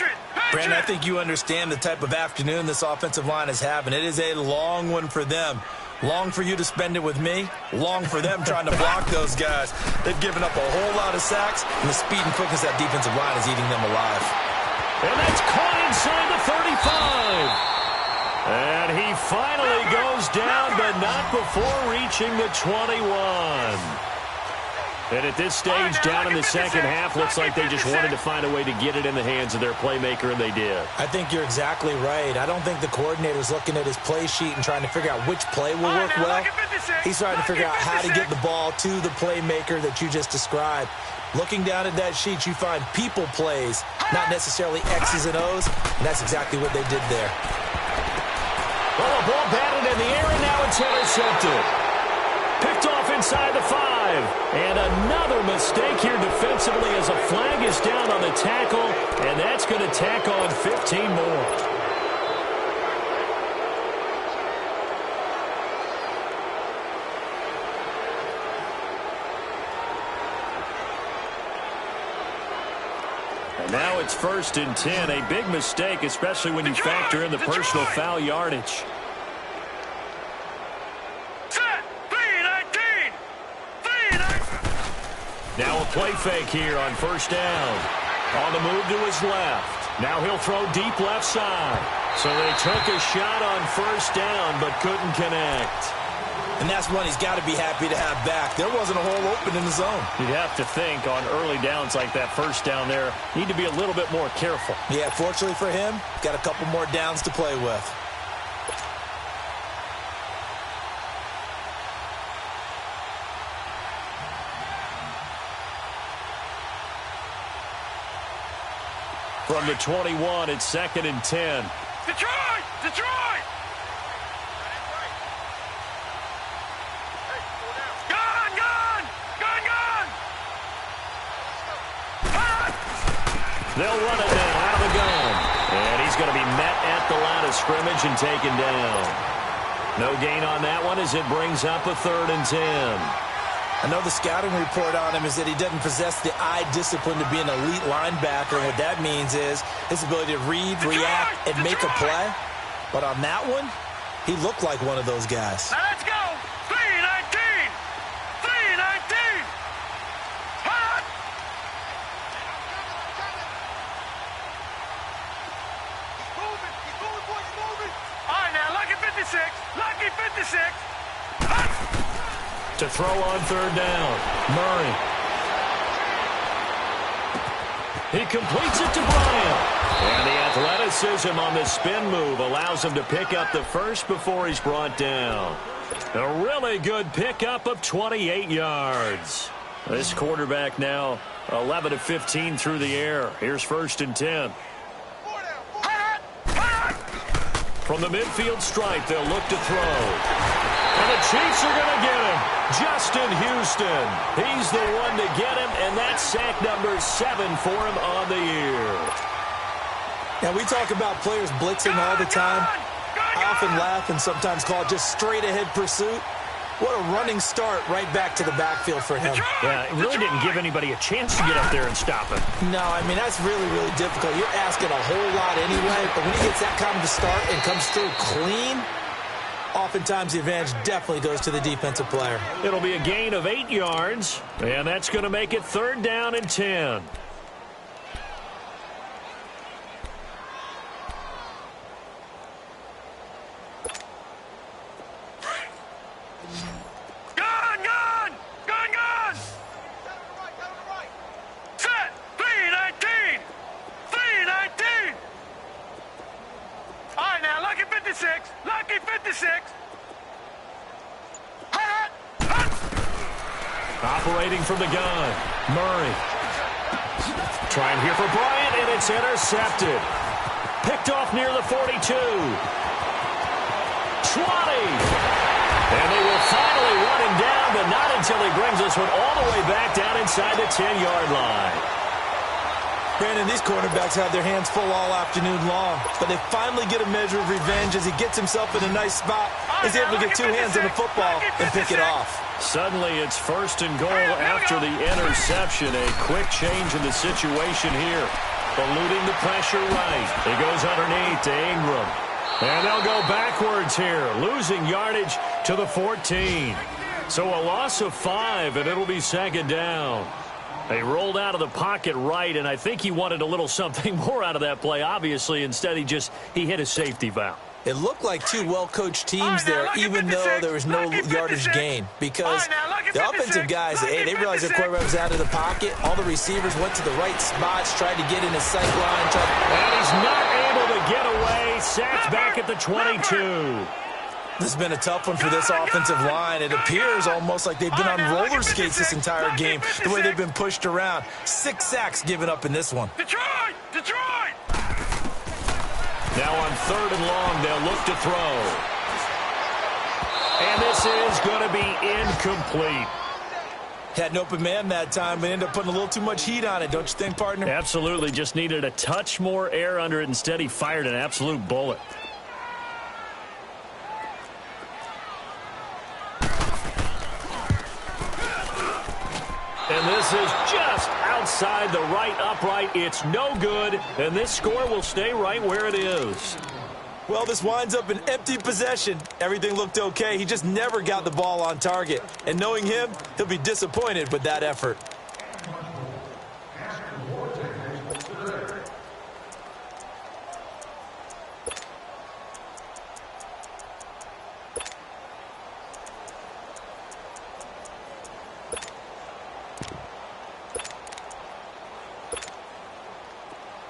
Speaker 3: Brandon, I think you understand the type of afternoon this offensive line is having. It is a long one for them. Long for you to spend it with me. Long for them trying to block those guys. They've given up a whole lot of sacks, and the speed and quickness of that defensive line is eating them alive.
Speaker 2: And that's caught inside the 35. And he finally goes down, but not before reaching the 21. And at this stage, down in the second half, looks like they just wanted to find a way to get it in the hands of their playmaker, and they did.
Speaker 3: I think you're exactly right. I don't think the coordinator's looking at his play sheet and trying to figure out which play will work well. He's trying to figure out how to get the ball to the playmaker that you just described. Looking down at that sheet, you find people plays, not necessarily X's and O's, and that's exactly what they did there.
Speaker 2: Well, a ball batted in the air, and now it's intercepted. Picked off inside the 5. And another mistake here defensively as a flag is down on the tackle, and that's going to tack on 15 more. And now it's 1st and 10. A big mistake, especially when you factor in the personal foul yardage. Now a play fake here on first down. On the move to his left. Now he'll throw deep left side. So they took a shot on first down but couldn't connect.
Speaker 3: And that's one he's got to be happy to have back. There wasn't a hole open in the zone.
Speaker 2: You'd have to think on early downs like that first down there, need to be a little bit more careful.
Speaker 3: Yeah, fortunately for him, got a couple more downs to play with.
Speaker 2: From the 21, it's 2nd and 10.
Speaker 4: Detroit! Detroit!
Speaker 2: They'll run it now out of the gun. And he's going to be met at the line of scrimmage and taken down. No gain on that one as it brings up a 3rd and 10.
Speaker 3: I know the scouting report on him is that he doesn't possess the eye discipline to be an elite linebacker. And what that means is his ability to read, react, and make a play. But on that one, he looked like one of those guys.
Speaker 4: Now let's go. 3-19. 3-19. Hot. He's moving, boys, moving. All right, now, lucky 56. Lucky 56. Hot.
Speaker 2: To throw on 3rd down, Murray. He completes it to Bryant. And the athleticism on the spin move allows him to pick up the first before he's brought down. A really good pickup of 28 yards. This quarterback now 11 of 15 through the air. Here's 1st and 10. From the midfield stripe, they'll look to throw. And the Chiefs are going to get him. Justin Houston. He's the one to get him, and that's sack number 7 for him on the year.
Speaker 3: Now, we talk about players blitzing all the time. I often laugh and sometimes call it just straight-ahead pursuit. What a running start right back to the backfield for him.
Speaker 2: Yeah, it really didn't give anybody a chance to get up there and stop him.
Speaker 3: No, I mean, that's really, really difficult. You're asking a whole lot anyway, but when he gets that kind of a start and comes through clean, oftentimes the advantage definitely goes to the defensive player.
Speaker 2: It'll be a gain of 8 yards, and that's going to make it 3rd down and 10.
Speaker 4: Set. 3-19. 3-19. All right, now, lucky 56. Lucky 56. Hot. Hot.
Speaker 2: Operating from the gun, Murray. Trying here for Bryant, and it's intercepted. Picked off near the 42. 20. And they will finally run him down, but not until he brings this one all the way back down inside the 10-yard line.
Speaker 3: Brandon, these cornerbacks have their hands full all afternoon long, but they finally get a measure of revenge as he gets himself in a nice spot. He's able to get 2 hands on the football and pick it off.
Speaker 2: Suddenly, it's 1st and goal after the interception. A quick change in the situation here. Eluding the pressure right. He goes underneath to Ingram. And they'll go backwards here, losing yardage to the 14. So a loss of 5, and it'll be 2nd down. They rolled out of the pocket right, and I think he wanted a little something more out of that play. Obviously, instead, he hit a safety valve.
Speaker 3: It looked like 2 well-coached teams there, even though there was no yardage gain. Because the offensive guys, hey, they realized their quarterback was out of the pocket. All the receivers went to the right spots, tried to get in his sight line.
Speaker 2: And he's not able to get away. Sacked back at the 22.
Speaker 3: This has been a tough one for this offensive line. It appears almost like they've been on roller skates this entire game, the way they've been pushed around. 6 sacks given up in this one.
Speaker 4: Detroit! Detroit!
Speaker 2: Now on 3rd and long, they'll look to throw. And this is going to be incomplete.
Speaker 3: Had an open man that time, but ended up putting a little too much heat on it, don't you think, partner?
Speaker 2: Absolutely. Just needed a touch more air under it. Instead, he fired an absolute bullet. And this is just outside the right upright. It's no good, and this score will stay right where it is.
Speaker 3: Well, this winds up an empty possession. Everything looked okay. He just never got the ball on target. And knowing him, he'll be disappointed with that effort.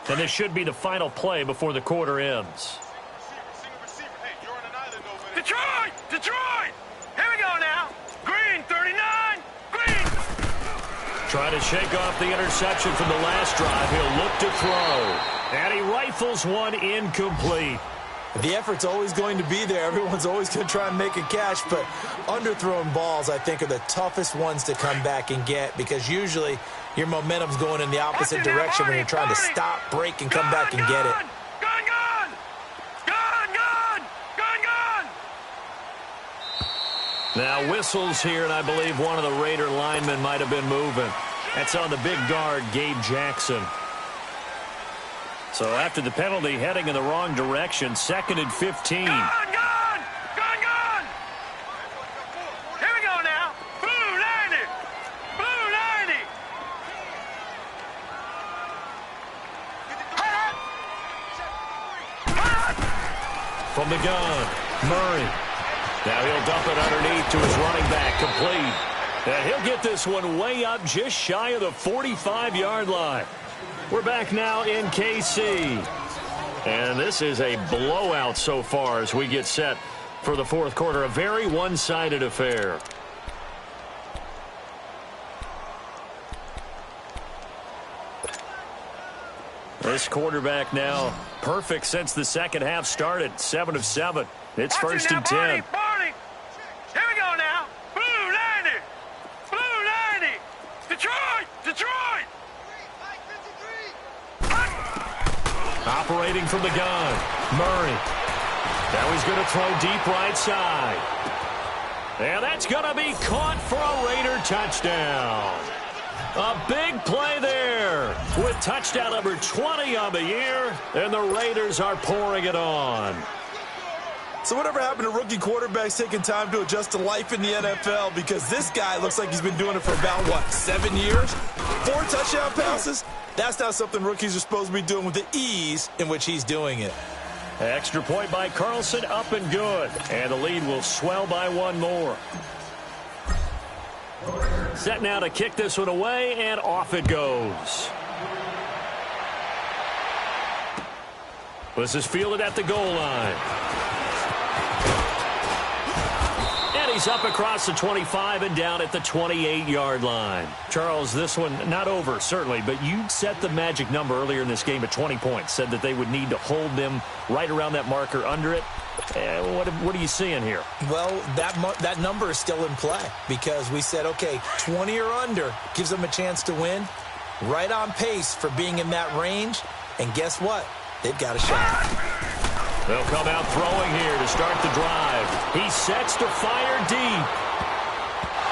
Speaker 2: And this should be the final play before the quarter ends.
Speaker 4: Detroit! Detroit! Here we go now. Green, 39. Green!
Speaker 2: Try to shake off the interception from the last drive. He'll look to throw. And he rifles one incomplete.
Speaker 3: The effort's always going to be there. Everyone's always going to try and make a catch, but underthrown balls, I think, are the toughest ones to come back and get because usually your momentum's going in the opposite direction when you're trying to stop, break, and come back and get it.
Speaker 4: Gun, gun! Gun, gun! Gun, gun!
Speaker 2: Now whistles here, and I believe one of the Raider linemen might have been moving. That's on the big guard, Gabe Jackson. So after the penalty, heading in the wrong direction, 2nd and 15.
Speaker 4: Gone! Here we go now. Blue 90. Blue 90.
Speaker 2: From the gun, Murray. Now he'll dump it underneath to his running back, complete. And he'll get this one way up just shy of the 45-yard line. We're back now in KC. And this is a blowout so far as we get set for the fourth quarter. A very one-sided affair. This quarterback now perfect since the second half started. 7 of 7. It's first and 10.
Speaker 4: Barney. Here we go now. Blue 90. Blue 90. Detroit.
Speaker 2: Operating from the gun, Murray. Now he's going to throw deep right side. And that's going to be caught for a Raider touchdown. A big play there with touchdown number 20 on the year, and the Raiders are pouring it on.
Speaker 3: So whatever happened to rookie quarterbacks taking time to adjust to life in the NFL? Because this guy looks like he's been doing it for about, 7 years? 4 touchdown passes? That's not something rookies are supposed to be doing with the ease in which he's doing it.
Speaker 2: Extra point by Carlson, up and good. And the lead will swell by 1 more. Set now to kick this one away, and off it goes. This is fielded at the goal line. And he's up across the 25 and down at the 28-yard line. Charles, this one not over, certainly, but you set the magic number earlier in this game at 20 points. Said that they would need to hold them right around that marker under it. What are you seeing here?
Speaker 3: Well, that number is still in play because we said, okay, 20 or under gives them a chance to win. Right on pace for being in that range. And guess what? They've got a shot.
Speaker 2: They'll come out throwing here to start the drive. He sets to fire deep.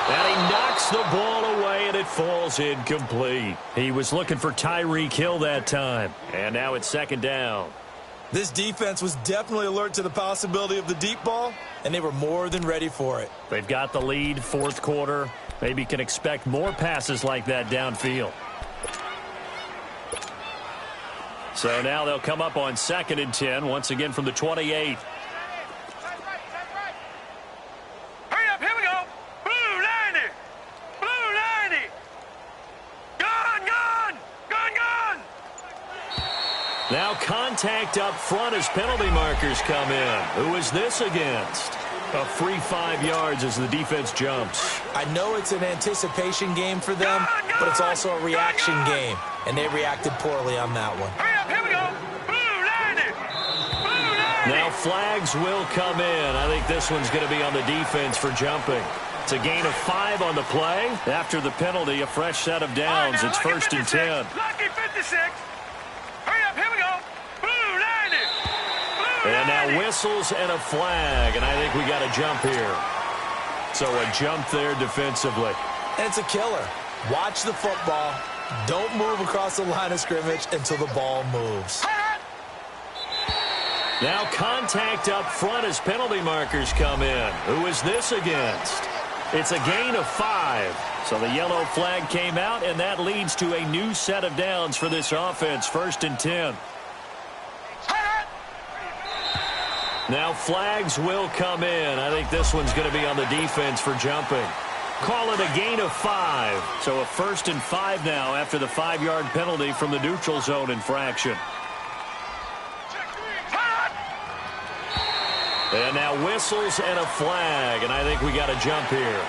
Speaker 2: And he knocks the ball away, and it falls incomplete. He was looking for Tyreek Hill that time. And now it's 2nd down.
Speaker 3: This defense was definitely alert to the possibility of the deep ball, and they were more than ready for it.
Speaker 2: They've got the lead, 4th quarter. Maybe can expect more passes like that downfield. So now they'll come up on 2nd and 10, once again from the 28.
Speaker 4: Hurry up, here we go. Blue 90. Blue 90. Gone.
Speaker 2: Now contact up front as penalty markers come in. Who is this against? A free 5 yards as the defense jumps.
Speaker 3: I know it's an anticipation game for them, but it's also a reaction game, and they reacted poorly on that one.
Speaker 4: Hurry up, here we go. Blue 90. Blue 90.
Speaker 2: Now flags will come in. I think this one's going to be on the defense for jumping. It's a gain of 5 on the play. After the penalty, a fresh set of downs. It's 1st and 10.
Speaker 4: Lucky 56. Hurry up, here we go. Blue 90.
Speaker 2: And now whistles and a flag, and I think we got a jump here. So a jump there defensively.
Speaker 3: And it's a killer. Watch the football. Don't move across the line of scrimmage until the ball moves.
Speaker 2: Now contact up front as penalty markers come in. Who is this against? It's a gain of 5. So the yellow flag came out, and that leads to a new set of downs for this offense. 1st and 10. Now flags will come in. I think this one's going to be on the defense for jumping. Call it a gain of 5. So a 1st and 5 now after the 5-yard penalty from the neutral zone infraction. And now whistles and a flag, and I think we got a jump here.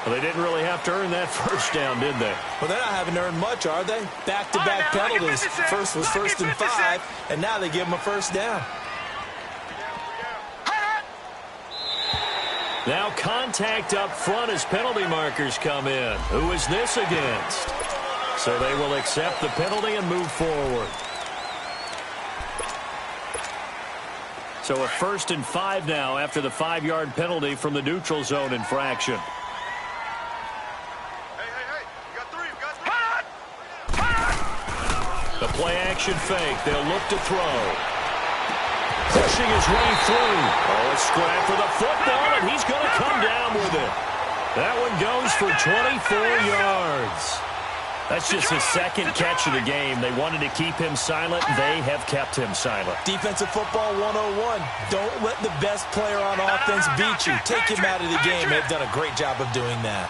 Speaker 2: Well, they didn't really have to earn that 1st down, did they?
Speaker 3: Well, they're not having to earn much, are they? Back-to-back penalties. First was 1st and 5, and now they give them a 1st down.
Speaker 2: Now contact up front as penalty markers come in. Who is this against? So they will accept the penalty and move forward. So a 1st and 5 now after the 5-yard penalty from the neutral zone infraction.
Speaker 4: Hey, you got three.
Speaker 2: The play action fake. They'll look to throw. Pushing his way through. Oh, a scrap for the football, and he's going to come down with it. That one goes for 24 yards. That's just his 2nd catch of the game. They wanted to keep him silent. They have kept him silent.
Speaker 3: Defensive football 101. Don't let the best player on offense beat you. Take him out of the game. They've done a great job of doing that.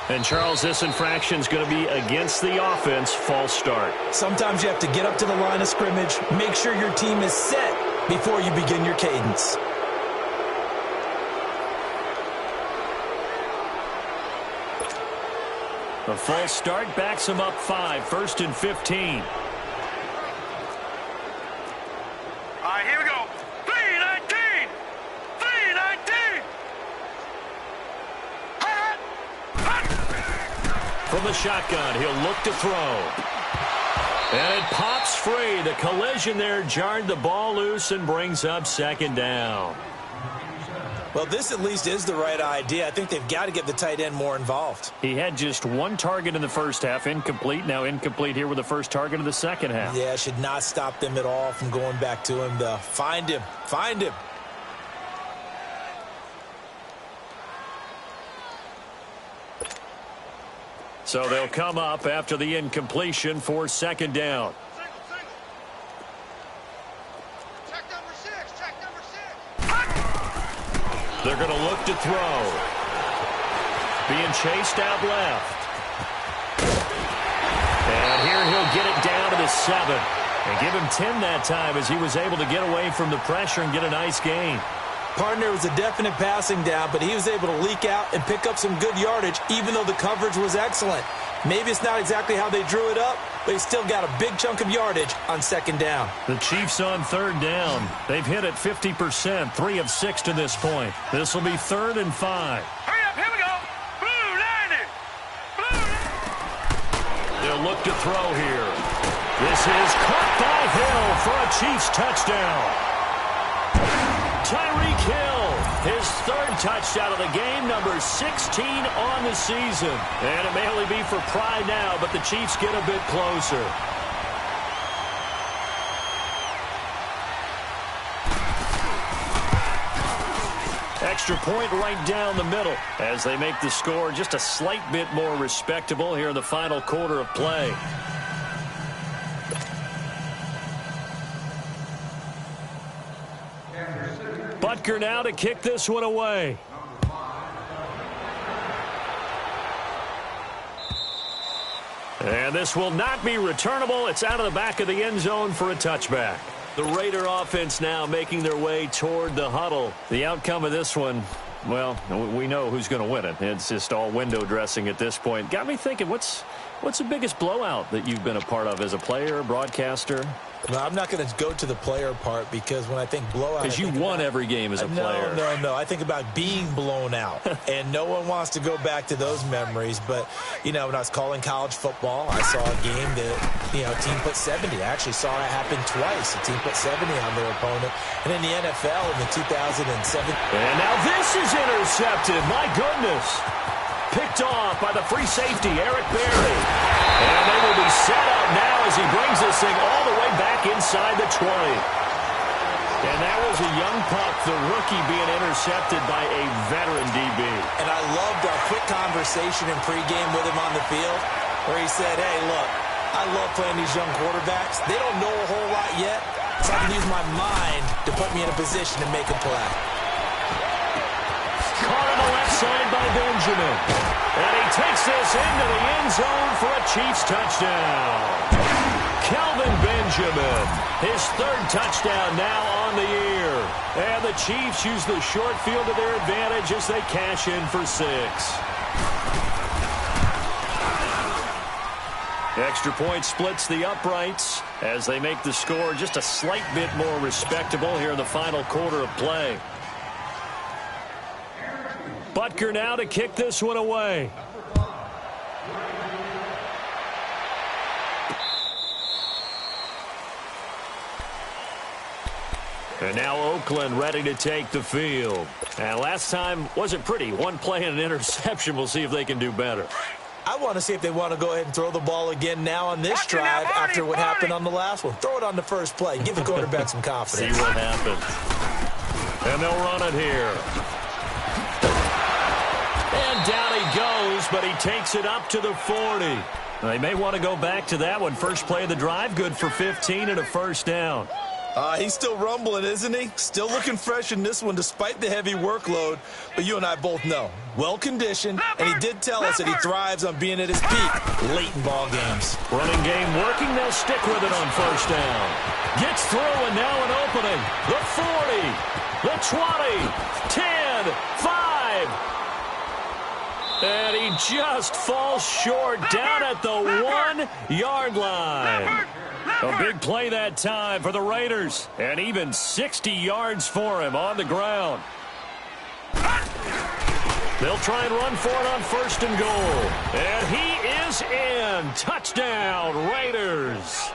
Speaker 2: And, Charles, this infraction is going to be against the offense. False start.
Speaker 3: Sometimes you have to get up to the line of scrimmage, make sure your team is set before you begin your cadence.
Speaker 2: The false start backs him up 5, 1st and 15.
Speaker 4: All right, here we go. 3-19. 3-19.
Speaker 2: From the shotgun, he'll look to throw. And it pops free. The collision there jarred the ball loose and brings up 2nd down.
Speaker 3: Well, this at least is the right idea. I think they've got to get the tight end more involved.
Speaker 2: He had just 1 target in the first half, incomplete. Now incomplete here with the first target of the second half.
Speaker 3: Yeah, should not stop them at all from going back to him. Find him.
Speaker 2: So they'll come up after the incompletion for 2nd down. They're going to look to throw. Being chased out left. And here he'll get it down to the 7. And give him 10 that time as he was able to get away from the pressure and get a nice gain.
Speaker 3: Partner was a definite passing down, but he was able to leak out and pick up some good yardage, even though the coverage was excellent. Maybe it's not exactly how they drew it up, but he still got a big chunk of yardage on 2nd down.
Speaker 2: The Chiefs on 3rd down. They've hit it 50%, 3 of 6 to this point. This will be 3rd and 5.
Speaker 4: Hurry up, here we go. Blue 90.
Speaker 2: They'll look to throw here. This is caught by Hill for a Chiefs touchdown. Tyreek Hill, his 3rd touchdown of the game, number 16 on the season. And it may only be for pride now, but the Chiefs get a bit closer. Extra point right down the middle as they make the score just a slight bit more respectable here in the final quarter of play. Butker now to kick this one away. And this will not be returnable. It's out of the back of the end zone for a touchback. The Raider offense now making their way toward the huddle. The outcome of this one, well, we know who's going to win it. It's just all window dressing at this point. Got me thinking, what's the biggest blowout that you've been a part of as a player, broadcaster?
Speaker 3: Well, I'm not going to go to the player part because when I think blowout...
Speaker 2: Because you won every game as a player.
Speaker 3: No. I think about being blown out. And no one wants to go back to those memories. But, when I was calling college football, I saw a game that, a team put 70. I actually saw it happen twice. A team put 70 on their opponent. And in the NFL in the 2007...
Speaker 2: And now this is intercepted. My goodness. Picked off by the free safety, Eric Berry. And they will be set up now as he brings this thing all the way back inside the 20. And that was a young pup, the rookie, being intercepted by a veteran DB.
Speaker 3: And I loved our quick conversation in pregame with him on the field where he said, hey, look, I love playing these young quarterbacks. They don't know a whole lot yet, so I can use my mind to put me in a position to make a play.
Speaker 2: Caught on the left side by Benjamin. And he takes this into the end zone for a Chiefs touchdown. Kelvin Benjamin, his 3rd touchdown now on the year. And the Chiefs use the short field to their advantage as they cash in for 6. Extra point splits the uprights as they make the score just a slight bit more respectable here in the final quarter of play. Butker now to kick this one away. And now Oakland ready to take the field. And last time wasn't pretty. One play and an interception. We'll see if they can do better.
Speaker 3: I want to see if they want to go ahead and throw the ball again now on this drive after what happened on the last one. Throw it on the first play. Give the quarterback some confidence.
Speaker 2: See what happens. And they'll run it here. And down he goes, but he takes it up to the 40. They may want to go back to that one. First play of the drive, good for 15 and a first down.
Speaker 3: He's still rumbling, isn't he? Still looking fresh in this one despite the heavy workload. But you and I both know, well-conditioned, and he did tell us that he thrives on being at his peak late in ball games.
Speaker 2: Running game working. They'll stick with it on first down. Gets through, and now an opening. The 40, the 20, 10, 5. And he just falls short down at the 1-yard line. A big play that time for the Raiders. And even 60 yards for him on the ground. They'll try and run for it on first and goal. And he is in. Touchdown, Raiders.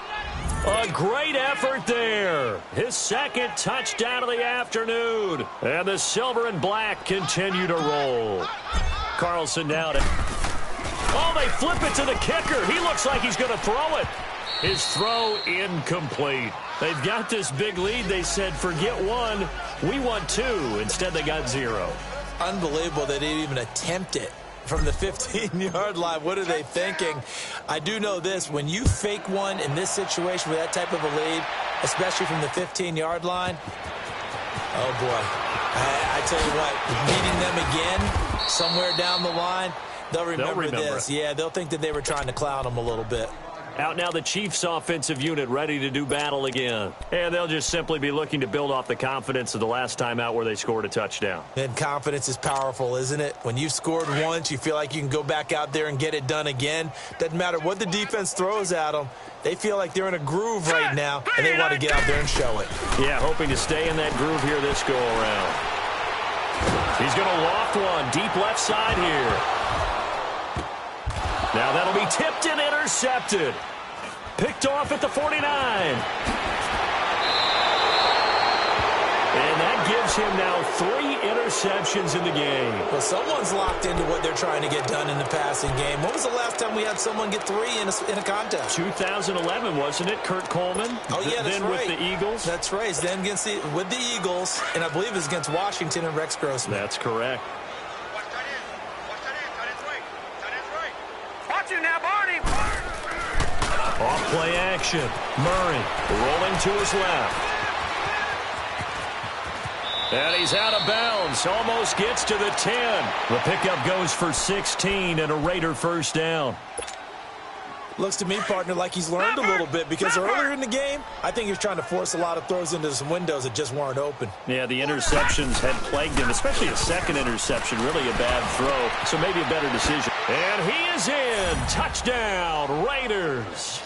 Speaker 2: A great effort there. His second touchdown of the afternoon. And the silver and black continue to roll. Carlson down. Oh, they flip it to the kicker. He looks like he's going to throw it. His throw incomplete. They've got this big lead. They said, forget one, we want two. Instead, they got 0.
Speaker 3: Unbelievable that they even attempt it from the 15-yard line. What are they thinking? I do know this. When you fake one in this situation with that type of a lead, especially from the 15-yard line, oh, boy. I tell you what, meeting them again somewhere down the line, they'll remember this. Yeah, they'll think that they were trying to clown them a little bit.
Speaker 2: Out now the Chiefs offensive unit ready to do battle again. And they'll just simply be looking to build off the confidence of the last time out where they scored a touchdown.
Speaker 3: And confidence is powerful, isn't it? When you've scored once, you feel like you can go back out there and get it done again. Doesn't matter what the defense throws at them. They feel like they're in a groove right now, and they want to get out there and show it.
Speaker 2: Yeah, hoping to stay in that groove here this go-around. He's going to loft one deep left side here. Now that'll be tipped and intercepted. Picked off at the 49. And that gives him now 3 interceptions in the game.
Speaker 3: Well, someone's locked into what they're trying to get done in the passing game. When was the last time we had someone get 3 in a contest?
Speaker 2: 2011, wasn't it? Kurt Coleman?
Speaker 3: Oh, yeah, that's
Speaker 2: then
Speaker 3: right.
Speaker 2: With the Eagles?
Speaker 3: That's right. Then with the Eagles, and I believe it was against Washington and Rex Grossman.
Speaker 2: That's correct.
Speaker 4: Watch it now, Barney.
Speaker 2: Off play action. Murray rolling to his left. And he's out of bounds. Almost gets to the 10. The pickup goes for 16 and a Raider first down.
Speaker 3: Looks to me, partner, like he's learned a little bit because earlier in the game, I think he was trying to force a lot of throws into some windows that just weren't open.
Speaker 2: Yeah, the interceptions had plagued him, especially a second interception, really a bad throw, so maybe a better decision. And he is in. Touchdown, Raiders.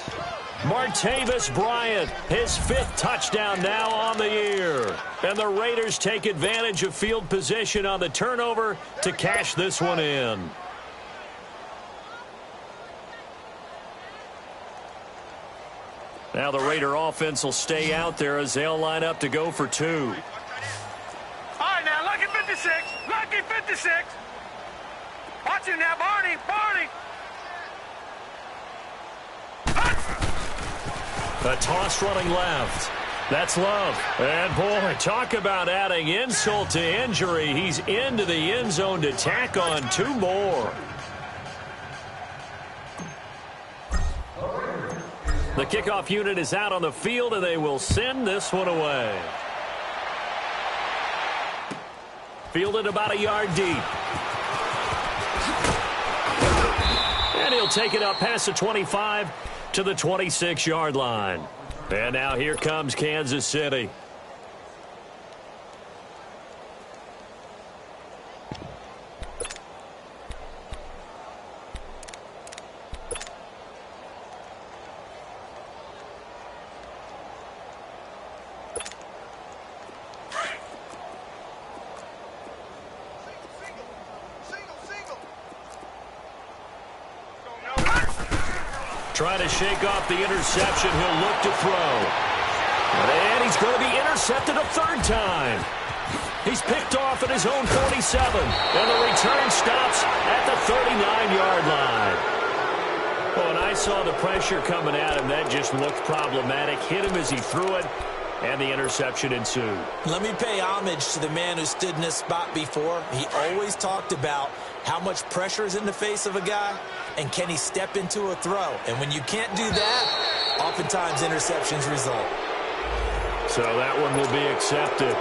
Speaker 2: Martavis Bryant, his 5th touchdown now on the year. And the Raiders take advantage of field position on the turnover to cash this one in. Now the Raider offense will stay out there as they'll line up to go for 2.
Speaker 4: All right, now, lucky 56. Lucky 56. Watch it now, Barney. Barney.
Speaker 2: A toss running left. That's Love. And, boy, talk about adding insult to injury. He's into the end zone to tack on 2 more. The kickoff unit is out on the field, and they will send this one away. Fielded about a yard deep. And he'll take it up past the 25 to the 26-yard line. And now here comes Kansas City. Trying to shake off the interception. He'll look to throw. And he's going to be intercepted a third time. He's picked off at his own 47. And the return stops at the 39-yard line. Well, when I saw the pressure coming at him, that just looked problematic. Hit him as he threw it, and the interception ensued.
Speaker 3: Let me pay homage to the man who stood in this spot before. He always talked about how much pressure is in the face of a guy, and can he step into a throw. And when you can't do that, oftentimes interceptions result.
Speaker 2: So that one will be accepted.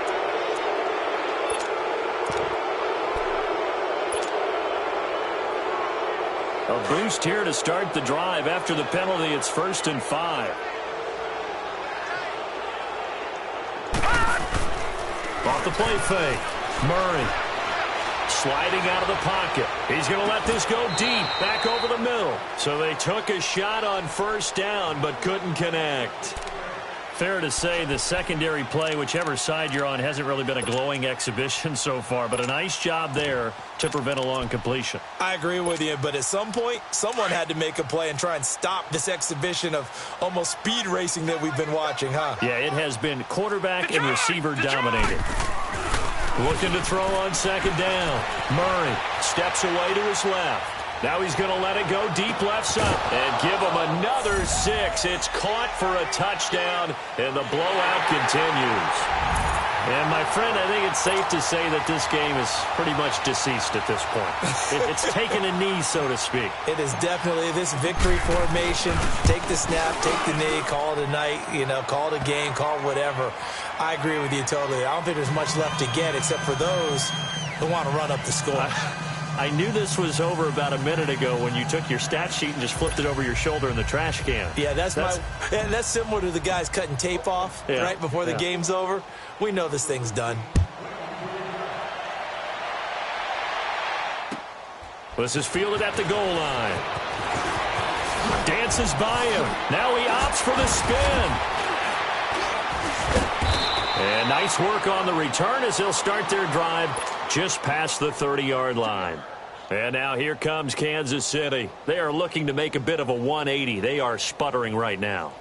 Speaker 2: A boost here to start the drive. After the penalty, it's 1st and 5. Off the play fake. Murray sliding out of the pocket. He's going to let this go deep, back over the middle. So they took a shot on 1st down, but couldn't connect. Fair to say the secondary play, whichever side you're on, hasn't really been a glowing exhibition so far, but a nice job there to prevent a long completion.
Speaker 3: I agree with you, but at some point, someone had to make a play and try and stop this exhibition of almost speed racing that we've been watching, huh?
Speaker 2: Yeah, it has been quarterback and receiver dominated. Looking to throw on 2nd down. Murray steps away to his left. Now he's going to let it go deep left side and give him another 6. It's caught for a touchdown, and the blowout continues. And, my friend, I think it's safe to say that this game is pretty much deceased at this point. It's taken a knee, so to speak.
Speaker 3: It is definitely this victory formation. Take the snap, take the knee, call it a night, call it a game, call it whatever. I agree with you totally. I don't think there's much left to get except for those who want to run up the score.
Speaker 2: I knew this was over about a minute ago when you took your stat sheet and just flipped it over your shoulder in the trash can.
Speaker 3: Yeah, that's similar to the guys cutting tape off right before the game's over. We know this thing's done.
Speaker 2: This is fielded at the goal line. Dances by him. Now he opts for the spin. And nice work on the return as they'll start their drive just past the 30-yard line. And now here comes Kansas City. They are looking to make a bit of a 180. They are sputtering right now.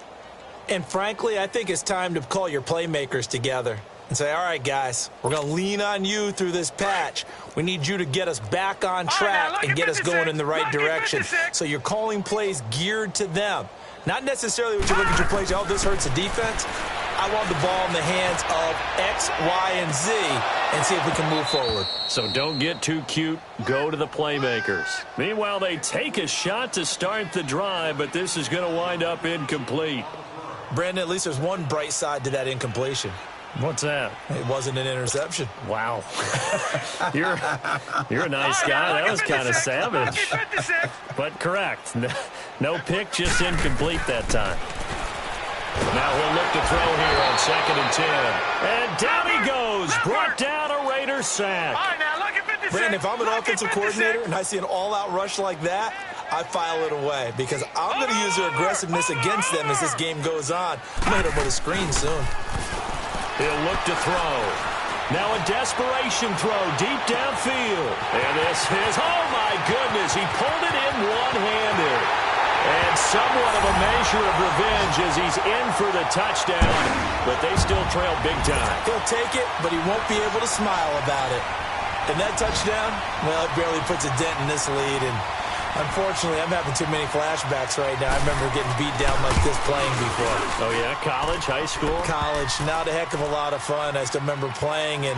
Speaker 3: And frankly, I think it's time to call your playmakers together and say, all right, guys, we're going to lean on you through this patch. We need you to get us back on track and get us going in the right direction. So you're calling plays geared to them. Not necessarily what you look at your plays, oh, this hurts the defense. I want the ball in the hands of X, Y, and Z and see if we can move forward.
Speaker 2: So don't get too cute. Go to the playmakers. Meanwhile, they take a shot to start the drive, but this is going to wind up incomplete.
Speaker 3: Brandon, at least there's one bright side to that incompletion.
Speaker 2: What's that?
Speaker 3: It wasn't an interception.
Speaker 2: Wow. You're a nice guy. That was kind of savage. But correct. No pick, just incomplete that time. Now he'll look to throw here on 2nd and 10. And down he goes. Brought down a Raider sack.
Speaker 3: Brandon, if I'm an offensive coordinator and I see an all-out rush like that, I file it away because I'm going to use their aggressiveness against them as this game goes on. I'm going to hit him with a screen soon.
Speaker 2: He'll look to throw. Now a desperation throw deep downfield. And this is, oh my goodness, he pulled it in one-handed. And somewhat of a measure of revenge as he's in for the touchdown. But they still trail big time.
Speaker 3: He'll take it, but he won't be able to smile about it. And that touchdown, well, it barely puts a dent in this lead. And unfortunately, I'm having too many flashbacks right now. I remember getting beat down like this playing before.
Speaker 2: Oh, yeah? College, high school?
Speaker 3: College. Not a heck of a lot of fun. I still remember playing and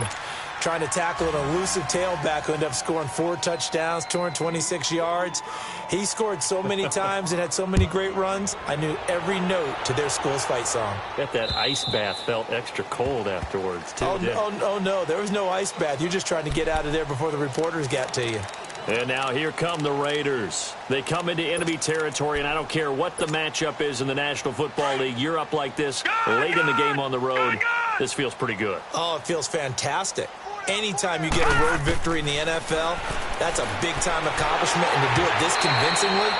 Speaker 3: trying to tackle an elusive tailback who ended up scoring 4 touchdowns, 226 yards. He scored so many times and had so many great runs, I knew every note to their school's fight song.
Speaker 2: Bet that ice bath felt extra cold afterwards, too.
Speaker 3: Oh, no. There was no ice bath. You're just trying to get out of there before the reporters got to you.
Speaker 2: And now here come the Raiders. They come into enemy territory, and I don't care what the matchup is in the National Football League. You're up like this late in the game on the road. This feels pretty good.
Speaker 3: Oh, it feels fantastic. Anytime you get a road victory in the NFL, that's a big-time accomplishment, and to do it this convincingly,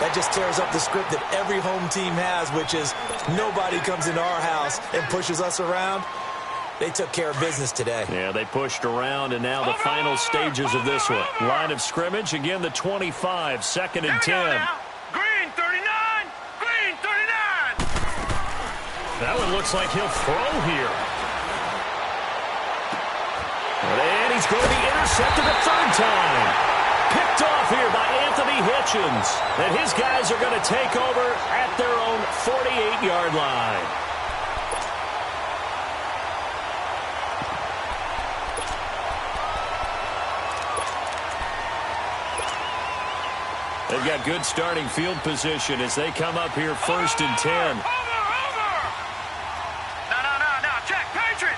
Speaker 3: that just tears up the script that every home team has, which is nobody comes into our house and pushes us around. They took care of business today.
Speaker 2: Yeah, they pushed around, and now the final stages of this one. Line of scrimmage, again the 25, 2nd and 10.
Speaker 4: Green 39, green 39.
Speaker 2: That one looks like he'll throw here. And he's going to be intercepted a third time. Picked off here by Anthony Hitchens. And his guys are going to take over at their own 48-yard line. They've got good starting field position as they come up here first and 10.
Speaker 4: Over! No. Check. Patriot!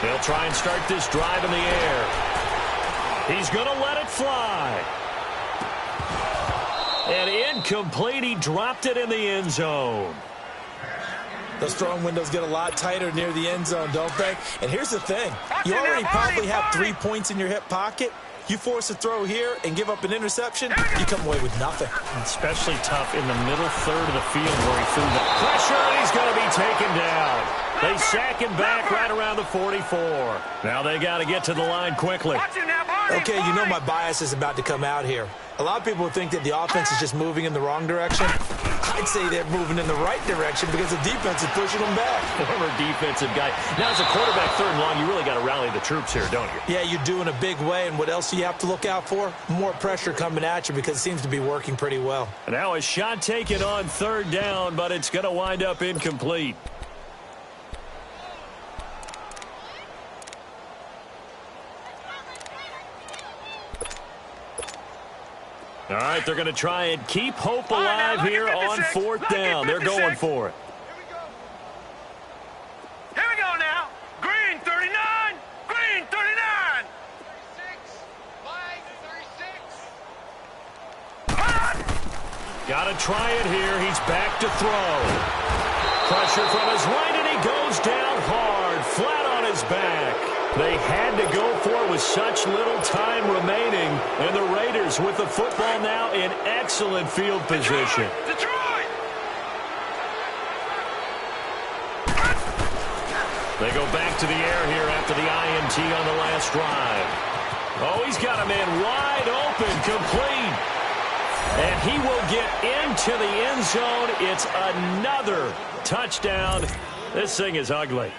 Speaker 2: They'll try and start this drive in the air. He's going to let it fly. And incomplete. He dropped it in the end zone.
Speaker 3: Those throwing windows get a lot tighter near the end zone, don't they? And here's the thing. You already probably have 3 points in your hip pocket. You force a throw here and give up an interception, you come away with nothing.
Speaker 2: Especially tough in the middle third of the field where he threw the pressure, and he's going to be taken down. They sack him back right around the 44. Now they got to get to the line quickly.
Speaker 3: Okay, you know my bias is about to come out here. A lot of people think that the offense is just moving in the wrong direction. I'd say they're moving in the right direction because the defense is pushing them back.
Speaker 2: Former defensive guy. Now, as a quarterback, third and long, you really got to rally the troops here, don't you?
Speaker 3: Yeah, you do in a big way. And what else do you have to look out for? More pressure coming at you because it seems to be working pretty well.
Speaker 2: And now a shot taken on third down, but it's going to wind up incomplete. All right, they're going to try and keep hope alive here on fourth down. They're going for it.
Speaker 4: Here we go now. Green 39. Green 39. 36. Flag 36.
Speaker 2: Got to try it here. He's back to throw. Pressure from his right, and he goes down hard, flat on his back. They had to go for it with such little time remaining. And the Raiders with the football now in excellent field position.
Speaker 4: Detroit!
Speaker 2: They go back to the air here after the INT on the last drive. Oh, he's got a man wide open, complete. And he will get into the end zone. It's another touchdown. This thing is ugly.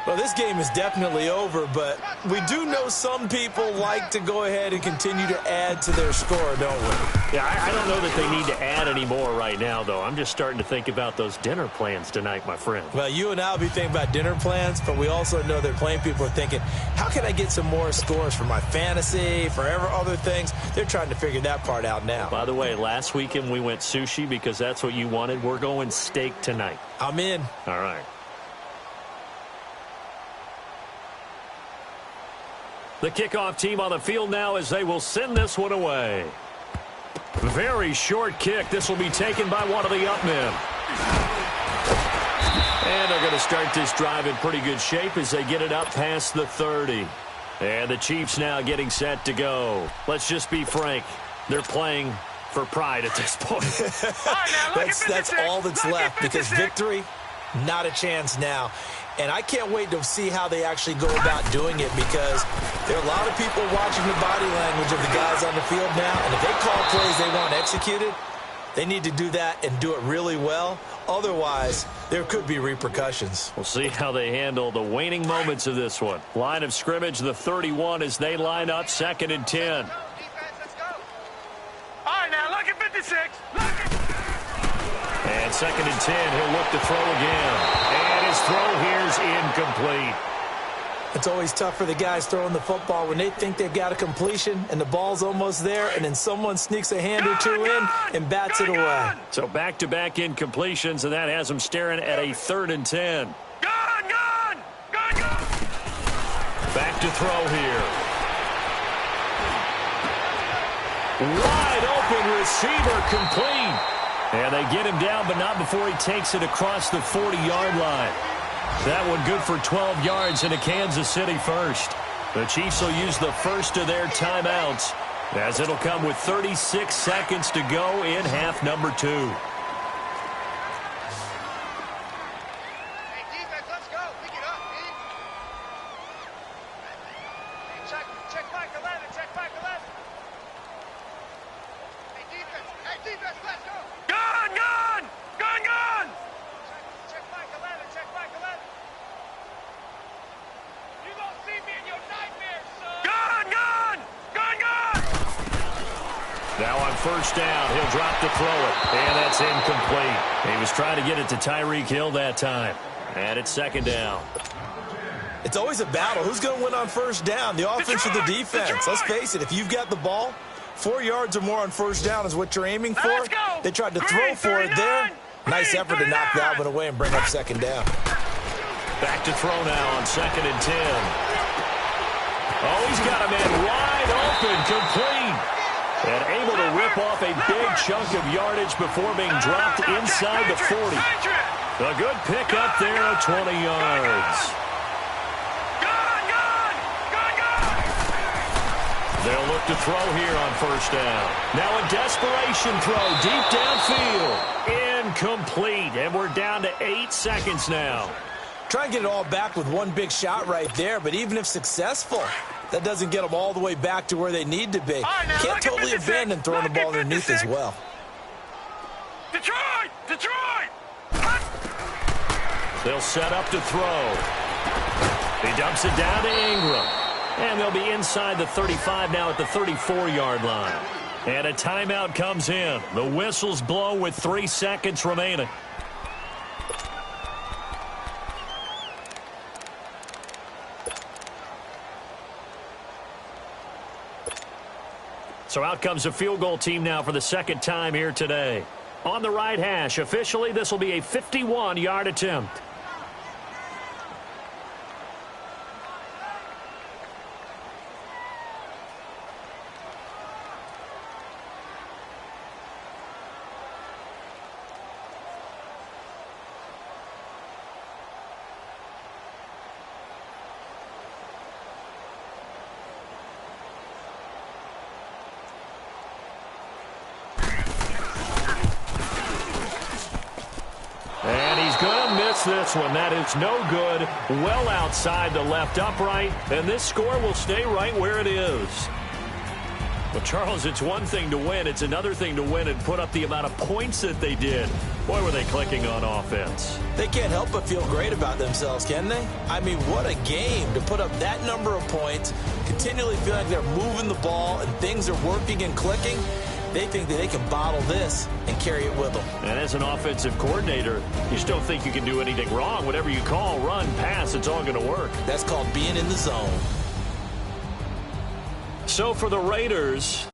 Speaker 3: Well, this game is definitely over, but we do know some people like to go ahead and continue to add to their score, don't we?
Speaker 2: Yeah, I don't know that they need to add any more right now, though. I'm just starting to think about those dinner plans tonight, my friend.
Speaker 3: Well, you and I will be thinking about dinner plans, but we also know that playing people are thinking, how can I get some more scores for my fantasy, for other things? They're trying to figure that part out now.
Speaker 2: By the way, last weekend we went sushi because that's what you wanted. We're going steak tonight.
Speaker 3: I'm in.
Speaker 2: All right. The kickoff team on the field now as they will send this one away. Very short kick. This will be taken by one of the up men. And they're going to start this drive in pretty good shape as they get it up past the 30. And the Chiefs now getting set to go. Let's just be frank. They're playing for pride at this point.
Speaker 3: That's all that's left because victory, not a chance now. And I can't wait to see how they actually go about doing it because there are a lot of people watching the body language of the guys on the field now. And if they call plays they want executed, they need to do that and do it really well. Otherwise, there could be repercussions.
Speaker 2: We'll see how they handle the waning moments of this one. Line of scrimmage, the 31 as they line up 2nd and 10.
Speaker 4: All right, now look at 56.
Speaker 2: And 2nd and 10, he'll look to throw again. And his throw here is incomplete.
Speaker 3: It's always tough for the guys throwing the football when they think they've got a completion and the ball's almost there, and then someone sneaks a hand or two in and bats it away.
Speaker 2: So back-to-back incompletions, and that has them staring at a 3rd and 10.
Speaker 4: Gone!
Speaker 2: Back to throw here. Wide open receiver, complete. And they get him down, but not before he takes it across the 40-yard line. That one good for 12 yards into Kansas City first. The Chiefs will use the first of their timeouts as it'll come with 36 seconds to go in half number 2.
Speaker 4: Hey, defense, let's go. Pick it up, man. Hey, check back 11. Check back 11. Hey, defense. Hey. Gun, gun! Gun, gun!
Speaker 5: Check Mike 11, check Mike 11. You gonna see me in your nightmares, son.
Speaker 4: Gun, gun! Gun, gun!
Speaker 2: Now on first down, he'll drop to throw it. And that's incomplete. He was trying to get it to Tyreek Hill that time. And it's second down.
Speaker 3: It's always a battle. Who's going to win on first down, the offense or the defense? Let's face it, if you've got the ball, 4 yards or more on first down is what you're aiming for.
Speaker 4: Let's go.
Speaker 3: They tried to throw for it there. Nice effort to knock that one away and bring up second down.
Speaker 2: Back to throw now on 2nd and 10. Oh, he's got a man wide open, complete. And able to rip off a big chunk of yardage before being dropped inside the 40. A good pickup there at 20 yards. They'll look to throw here on first down. Now a desperation throw deep downfield. Incomplete. And we're down to 8 seconds now.
Speaker 3: Try and get it all back with one big shot right there, but even if successful, that doesn't get them all the way back to where they need to be. Can't totally abandon throwing the ball underneath as well.
Speaker 4: Detroit! Detroit!
Speaker 2: They'll set up to throw. He dumps it down to Ingram. And they'll be inside the 35 now at the 34-yard line. And a timeout comes in. The whistles blow with 3 seconds remaining. So out comes a field goal team now for the second time here today. On the right hash, officially this will be a 51-yard attempt. This one, that is no good, well outside the left upright, and this score will stay right where it is. Well, Charles, it's one thing to win, it's another thing to win and put up the amount of points that they did. Boy, were they clicking on offense.
Speaker 3: They can't help but feel great about themselves, can they? I mean, what a game to put up that number of points, continually feel like they're moving the ball and things are working and clicking. They think that they can bottle this and carry it with them.
Speaker 2: And as an offensive coordinator, you just don't think you can do anything wrong. Whatever you call, run, pass, it's all going to work.
Speaker 3: That's called being in the zone.
Speaker 2: So for the Raiders,